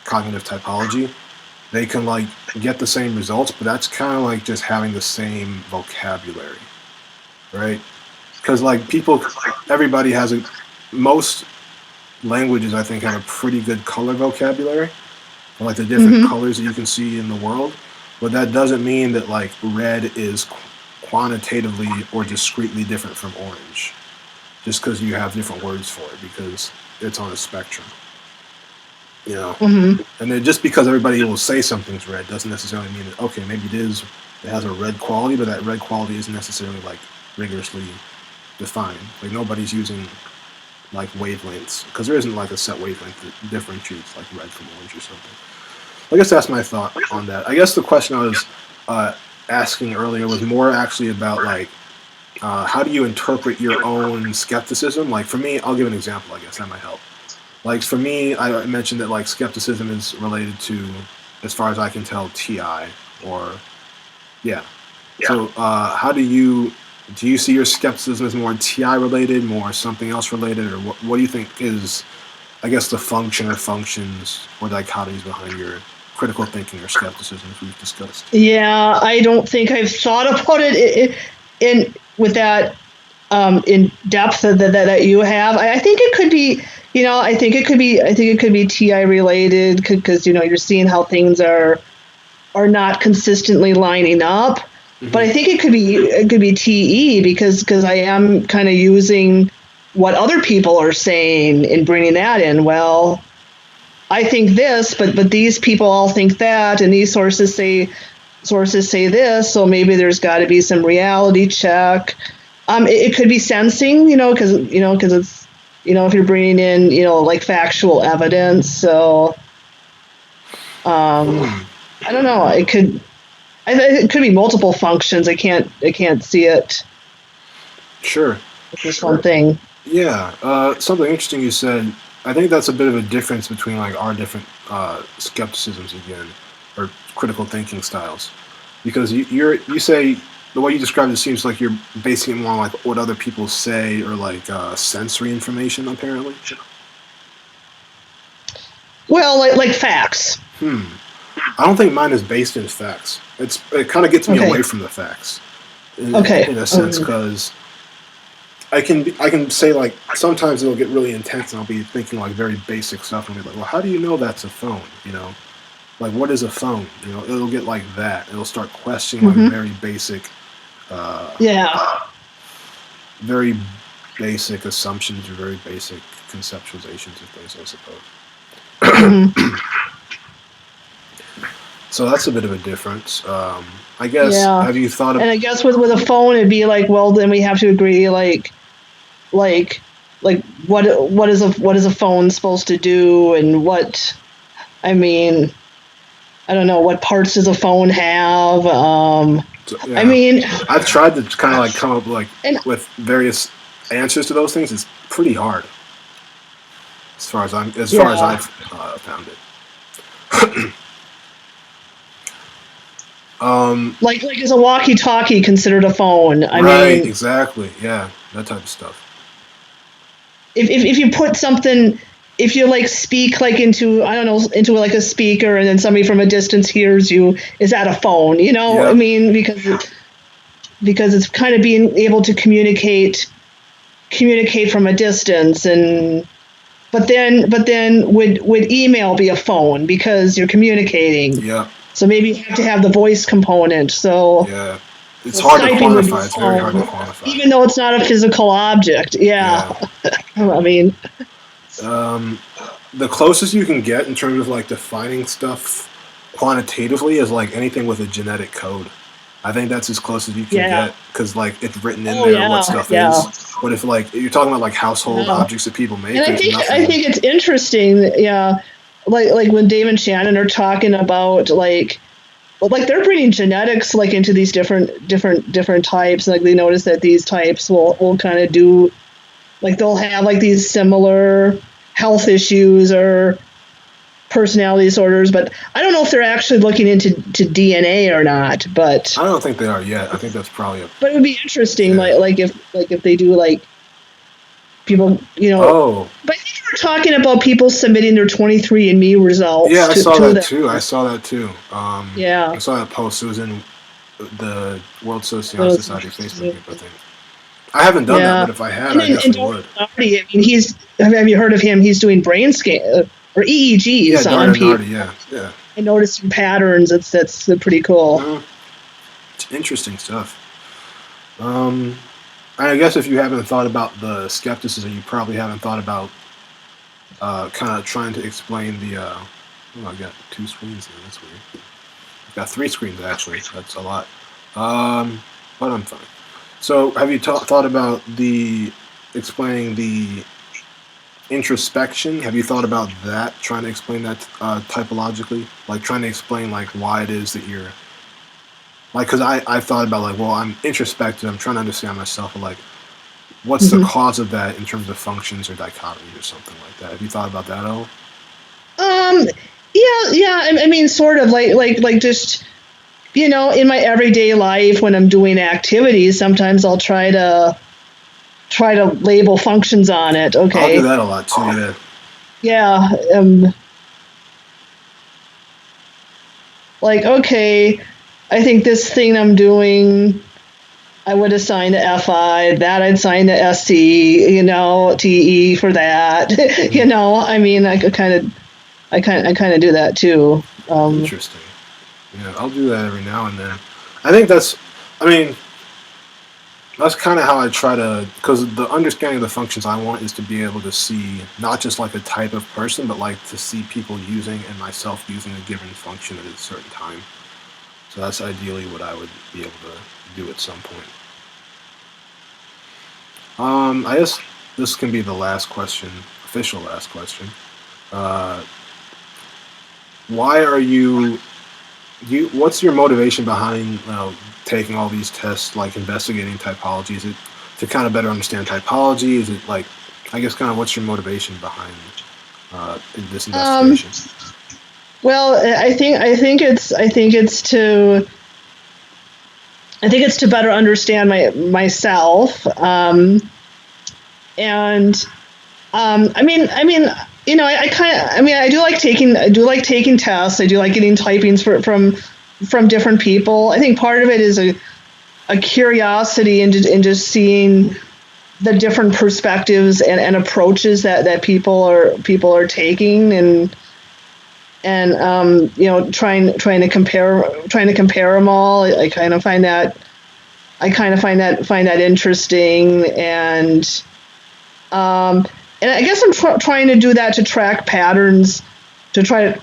cognitive typology. They can like get the same results, but that's kind of like just having the same vocabulary, right? Because like everybody has most languages I think have a pretty good color vocabulary, like the different colors that you can see in the world. But that doesn't mean that like red is quantitatively or discretely different from orange, just because you have different words for it, because it's on a spectrum. You know, and then just because everybody will say something's red doesn't necessarily mean that, okay, maybe it has a red quality, but that red quality isn't necessarily like rigorously defined. Like nobody's using like wavelengths, because there isn't like a set wavelength that differentiates like red from orange or something. I guess that's my thought on that. I guess the question I was asking earlier was more actually about like how do you interpret your own skepticism? Like for me, I'll give an example. I guess that might help. Like for me, I mentioned that like skepticism is related to, as far as I can tell, TI or yeah. So how do you see your skepticism as more TI related, more something else related, or what do you think is, I guess, the function or functions or dichotomies behind your critical thinking or skepticism, as we've discussed? Yeah, I don't think I've thought about it in with that in depth that you have. I think it could be, I think it could be TI related, because you're seeing how things are not consistently lining up. But I think it could be TE, because I am kind of using what other people are saying and bringing that in. Well, I think this, but these people all think that, and these sources say this, so maybe there's got to be some reality check. It could be sensing, because it's, if you're bringing in, like factual evidence. So, I don't know. It could be multiple functions. I can't see it. Sure. Just one thing. Yeah. Something interesting you said. I think that's a bit of a difference between like our different skepticisms again, or critical thinking styles, because you say the way you described it seems like you're basing it more on like what other people say, or like sensory information apparently. Well, like facts. I don't think mine is based in facts. It kind of gets me away from the facts, in a sense, because I can say like sometimes it'll get really intense and I'll be thinking like very basic stuff and I'll be like, well, how do you know that's a phone? Like what is a phone? It'll get like that. It'll start questioning like very basic, very basic assumptions or very basic conceptualizations of things, I suppose. So that's a bit of a difference. I guess. Yeah. Have you thought of? And I guess with a phone, it'd be like, well, then we have to agree, like what is a phone supposed to do, and what, I mean, I don't know, what parts does a phone have? I mean, I've tried to kind of like come up with various answers to those things. It's pretty hard, as far as I've found it. Like is a walkie-talkie considered a phone? I mean, exactly, yeah, that type of stuff. If you put something, if you like speak like into like a speaker, and then somebody from a distance hears you, is that a phone? Yeah. I mean, because it's kind of being able to communicate from a distance, but then would email be a phone because you're communicating? Yeah. So maybe you have to have the voice component. So yeah, it's hard to quantify. It's very hard to quantify, even though it's not a physical object. Yeah. I mean, the closest you can get in terms of like defining stuff quantitatively is like anything with a genetic code. I think that's as close as you can get, because like it's written in there what stuff is. But if like you're talking about like household objects that people make, and I think it's interesting. Yeah. Like when Dave and Shannon are talking about like they're bringing genetics like into these different types. Like they notice that these types will kind of do, like they'll have like these similar health issues, or personality disorders, but I don't know if they're actually looking into DNA or not. But I don't think they are yet. I think that's probably it would be interesting, Yeah. like if they do like people, Oh, But I think you were talking about people submitting their 23andMe results. yeah, I saw to that too. I saw that too. Yeah. I saw that post. It was in the World Sociological Those- Society Facebook group, I think. I haven't done that, Yeah. but if I had, And I then definitely would. Nardi, I mean, have you heard of him? He's doing brain scan or EEGs Yeah, on Garrett and people. Laura, yeah. I noticed some patterns. That's pretty cool. Mhm. It's interesting stuff. I guess if you haven't thought about the skepticism, you probably haven't thought about kind of trying to explain the. Oh, I got 2 screens there. That's weird. I've got 3 screens actually. That's a lot. But I'm fine. So, have you thought about explaining the introspection? Have you thought about that? Trying to explain that typologically, like trying to explain like why it is that you're like, because I thought about like, well, I'm introspective. I'm trying to understand myself, but like, what's the cause of that in terms of functions or dichotomy or something like that? Have you thought about that at all? Yeah. I mean, sort of like just in my everyday life when I'm doing activities, sometimes I'll try to label functions on it. Okay. I'll do that a lot too. Yeah. Yeah. Like, okay, I think this thing I'm doing, I would assign to FI, that I'd assign to SC, TE for that. I mean, I kind of do that too. Interesting. Yeah, I'll do that every now and then. I think that's kind of how I try to, because the understanding of the functions I want is to be able to see not just like a type of person, but like to see people using and myself using a given function at a certain time. So that's ideally what I would be able to do at some point. I guess this can be the last question, official last question. Why are what's your motivation behind taking all these tests, like investigating typology? Is it to kind of better understand typology? Is it like, I guess, kind of what's your motivation behind this investigation? Well, I think it's to better understand myself, and I do like taking tests. I do like getting typings from different people. I think part of it is a curiosity and just seeing the different perspectives and approaches that people are taking, and trying to compare them all. I kind of find that interesting, and I guess I'm trying to do that to track patterns, to try to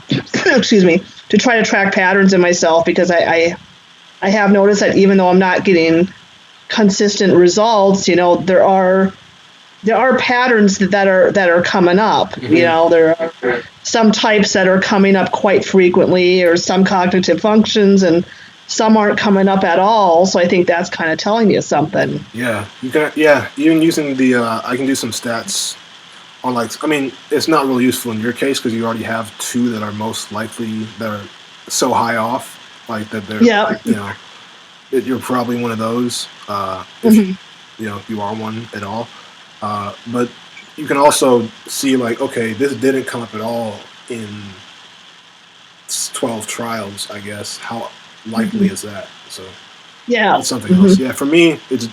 excuse me, to try to track patterns in myself, because I have noticed that even though I'm not getting consistent results, there are patterns that are coming up. Mm-hmm. There are some types that are coming up quite frequently, or some cognitive functions, and some aren't coming up at all. So I think that's kind of telling you something. Yeah, you can. Yeah, even using the, I can do some stats on it's not really useful in your case because you already have 2 that are most likely that are so high off, like that they're, that you're probably one of those. If you are one at all. But you can also see like, okay, this didn't come up at all in 12 trials, I guess. How likely is that? So that's something else. Yeah, for me, it's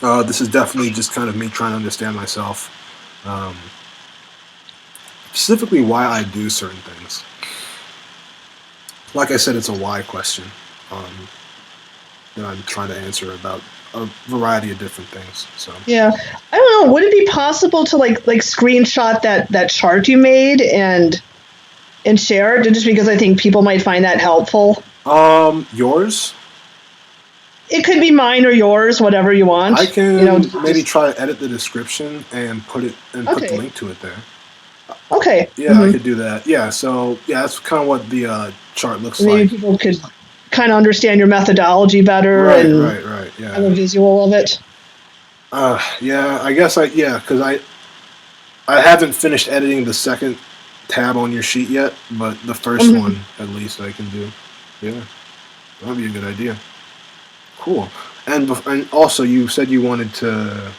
this is definitely just kind of me trying to understand myself. Specifically why I do certain things. Like I said, it's a why question that I'm trying to answer about a variety of different things. So yeah, I don't know. Would it be possible to like screenshot that chart you made and share it? Just because I think people might find that helpful. Yours? It could be mine or yours, whatever you want. I can maybe try to edit the description and put the link to it there. Okay. Yeah, I could do that. Yeah, so that's kind of what the chart looks like. Maybe people could kind of understand your methodology better, right, yeah. Have a visual of it. Yeah, I guess because I haven't finished editing the second tab on your sheet yet, but the first Mhm. one at least I can do. Yeah, that would be a good idea. Cool. And also, you said you wanted to.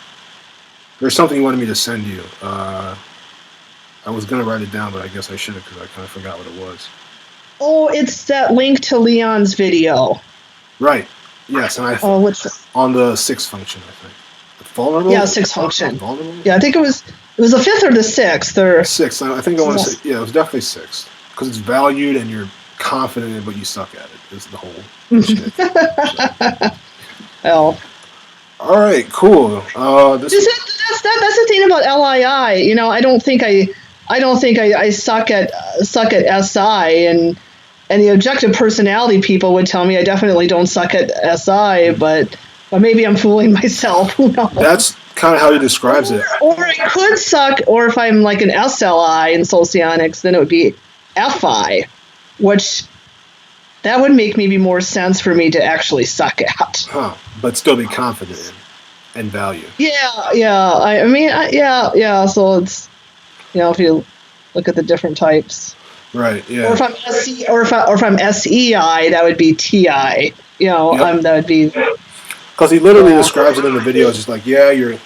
There's something you wanted me to send you. I was gonna write it down, but I guess I should have because I kind of forgot what it was. Oh, it's that link to Leon's video. Right. Yes, and Oh, which on the sixth function, I think. Vulnerable. yeah, sixth function. Vulnerable. Yeah, I think it was the fifth or the sixth or Sixth. I think I want to say. Yeah, it was definitely sixth because it's valued and you're confident in, but you suck at it. Is the whole shtick. So. oh. All right. Cool. That's the thing about LII. You know, I don't think I suck at SI, and the objective personality people would tell me I definitely don't suck at SI, but maybe I'm fooling myself. Who knows? That's kind of how he describes it. Or I could suck, or if I'm like an SLI in Socionics, then it would be FI, which that would make maybe more sense for me to actually suck at. Huh. But still be confident in and value. Yeah. I mean, yeah. So it's, you know, if you look at the different types. Right. Yeah. Or if I'm or if I'm SEI, that would be TI. You know, Yep. that would be. Because he literally describes it in the video. It's just like, yeah, you're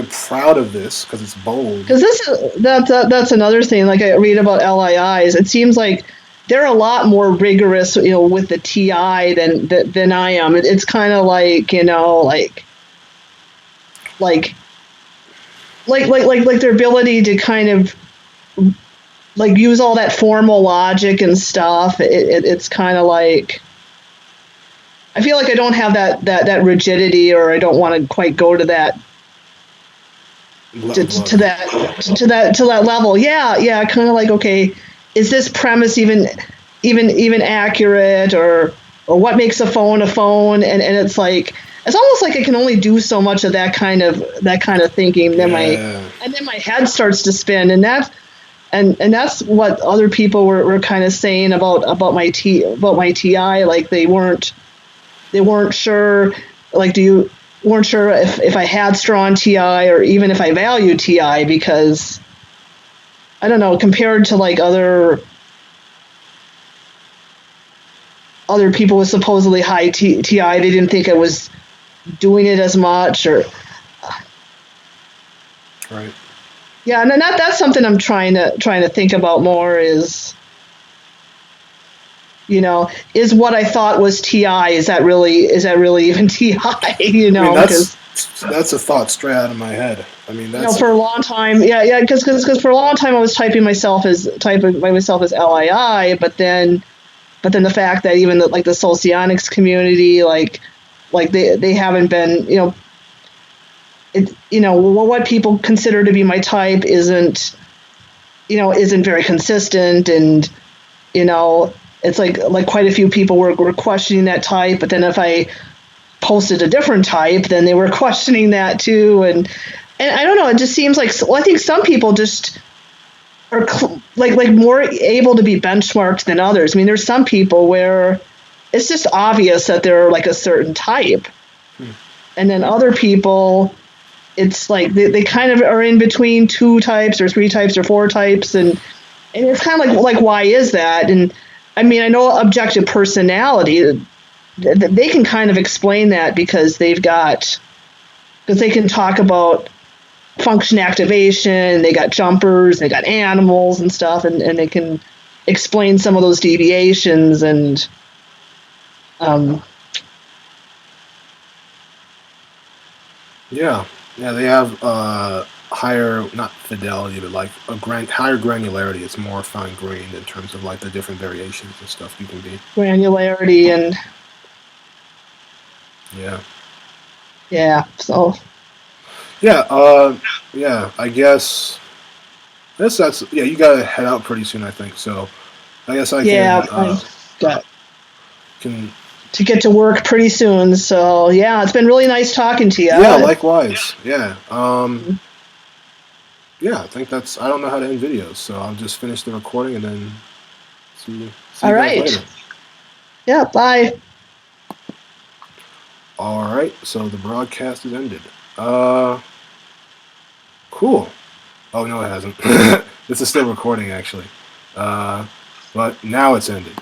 proud of this because it's bold. Because that's another thing. Like I read about LIIs, it seems like they're a lot more rigorous, you know, with the TI than I am. It's kind of like, you know, like their ability to kind of like use all that formal logic and stuff. It's kind of like I feel like I don't have that rigidity, or I don't want to quite go to that to that level. Yeah, kind of like, okay, is this premise even accurate, or what makes a phone a phone? And it's like it's almost like I can only do so much of that kind of thinking. Then my head starts to spin, and that's what other people were kind of saying about my TI. Like they weren't sure. Like weren't sure if I had strong TI or even if I value TI, because I don't know, compared to like other people with supposedly high TI, they didn't think I was doing it as much, or right. Yeah, and that's something I'm trying to think about more is, you know, is what I thought was TI, is that really even TI? You know, I mean, that's a thought straight out of my head. I mean, that's, you know, for a long time, because for a long time I was typing myself as LII, but then the fact that even the Socionics community, like they haven't been, you know, it, you know, what people consider to be my type isn't very consistent, and you know, it's like quite a few people were questioning that type, but then if I posted a different type, then they were questioning that too, and I don't know, it just seems like, well, I think some people just are like more able to be benchmarked than others. I mean, there's some people where it's just obvious that they're like a certain type, and then other people, it's like they kind of are in between two types or three types or four types, and it's kind of like why is that? And I mean, I know objective personality, they can kind of explain that because they can talk about function activation, they got jumpers, they got animals and stuff, and they can explain some of those deviations, and yeah, they have higher, not fidelity, but like higher granularity. It's more fine grained in terms of like the different variations and stuff you can be. Granularity, and so I guess that's you gotta head out pretty soon, I think. So I guess I can to get to work pretty soon. So yeah, it's been really nice talking to you. Yeah, likewise. Yeah. Yeah, I think that's. I don't know how to end videos, so I'll just finish the recording and then see you guys later. Yeah. Bye. All right. So the broadcast is ended. Cool. Oh no, it hasn't. This is still recording actually, but now it's ended.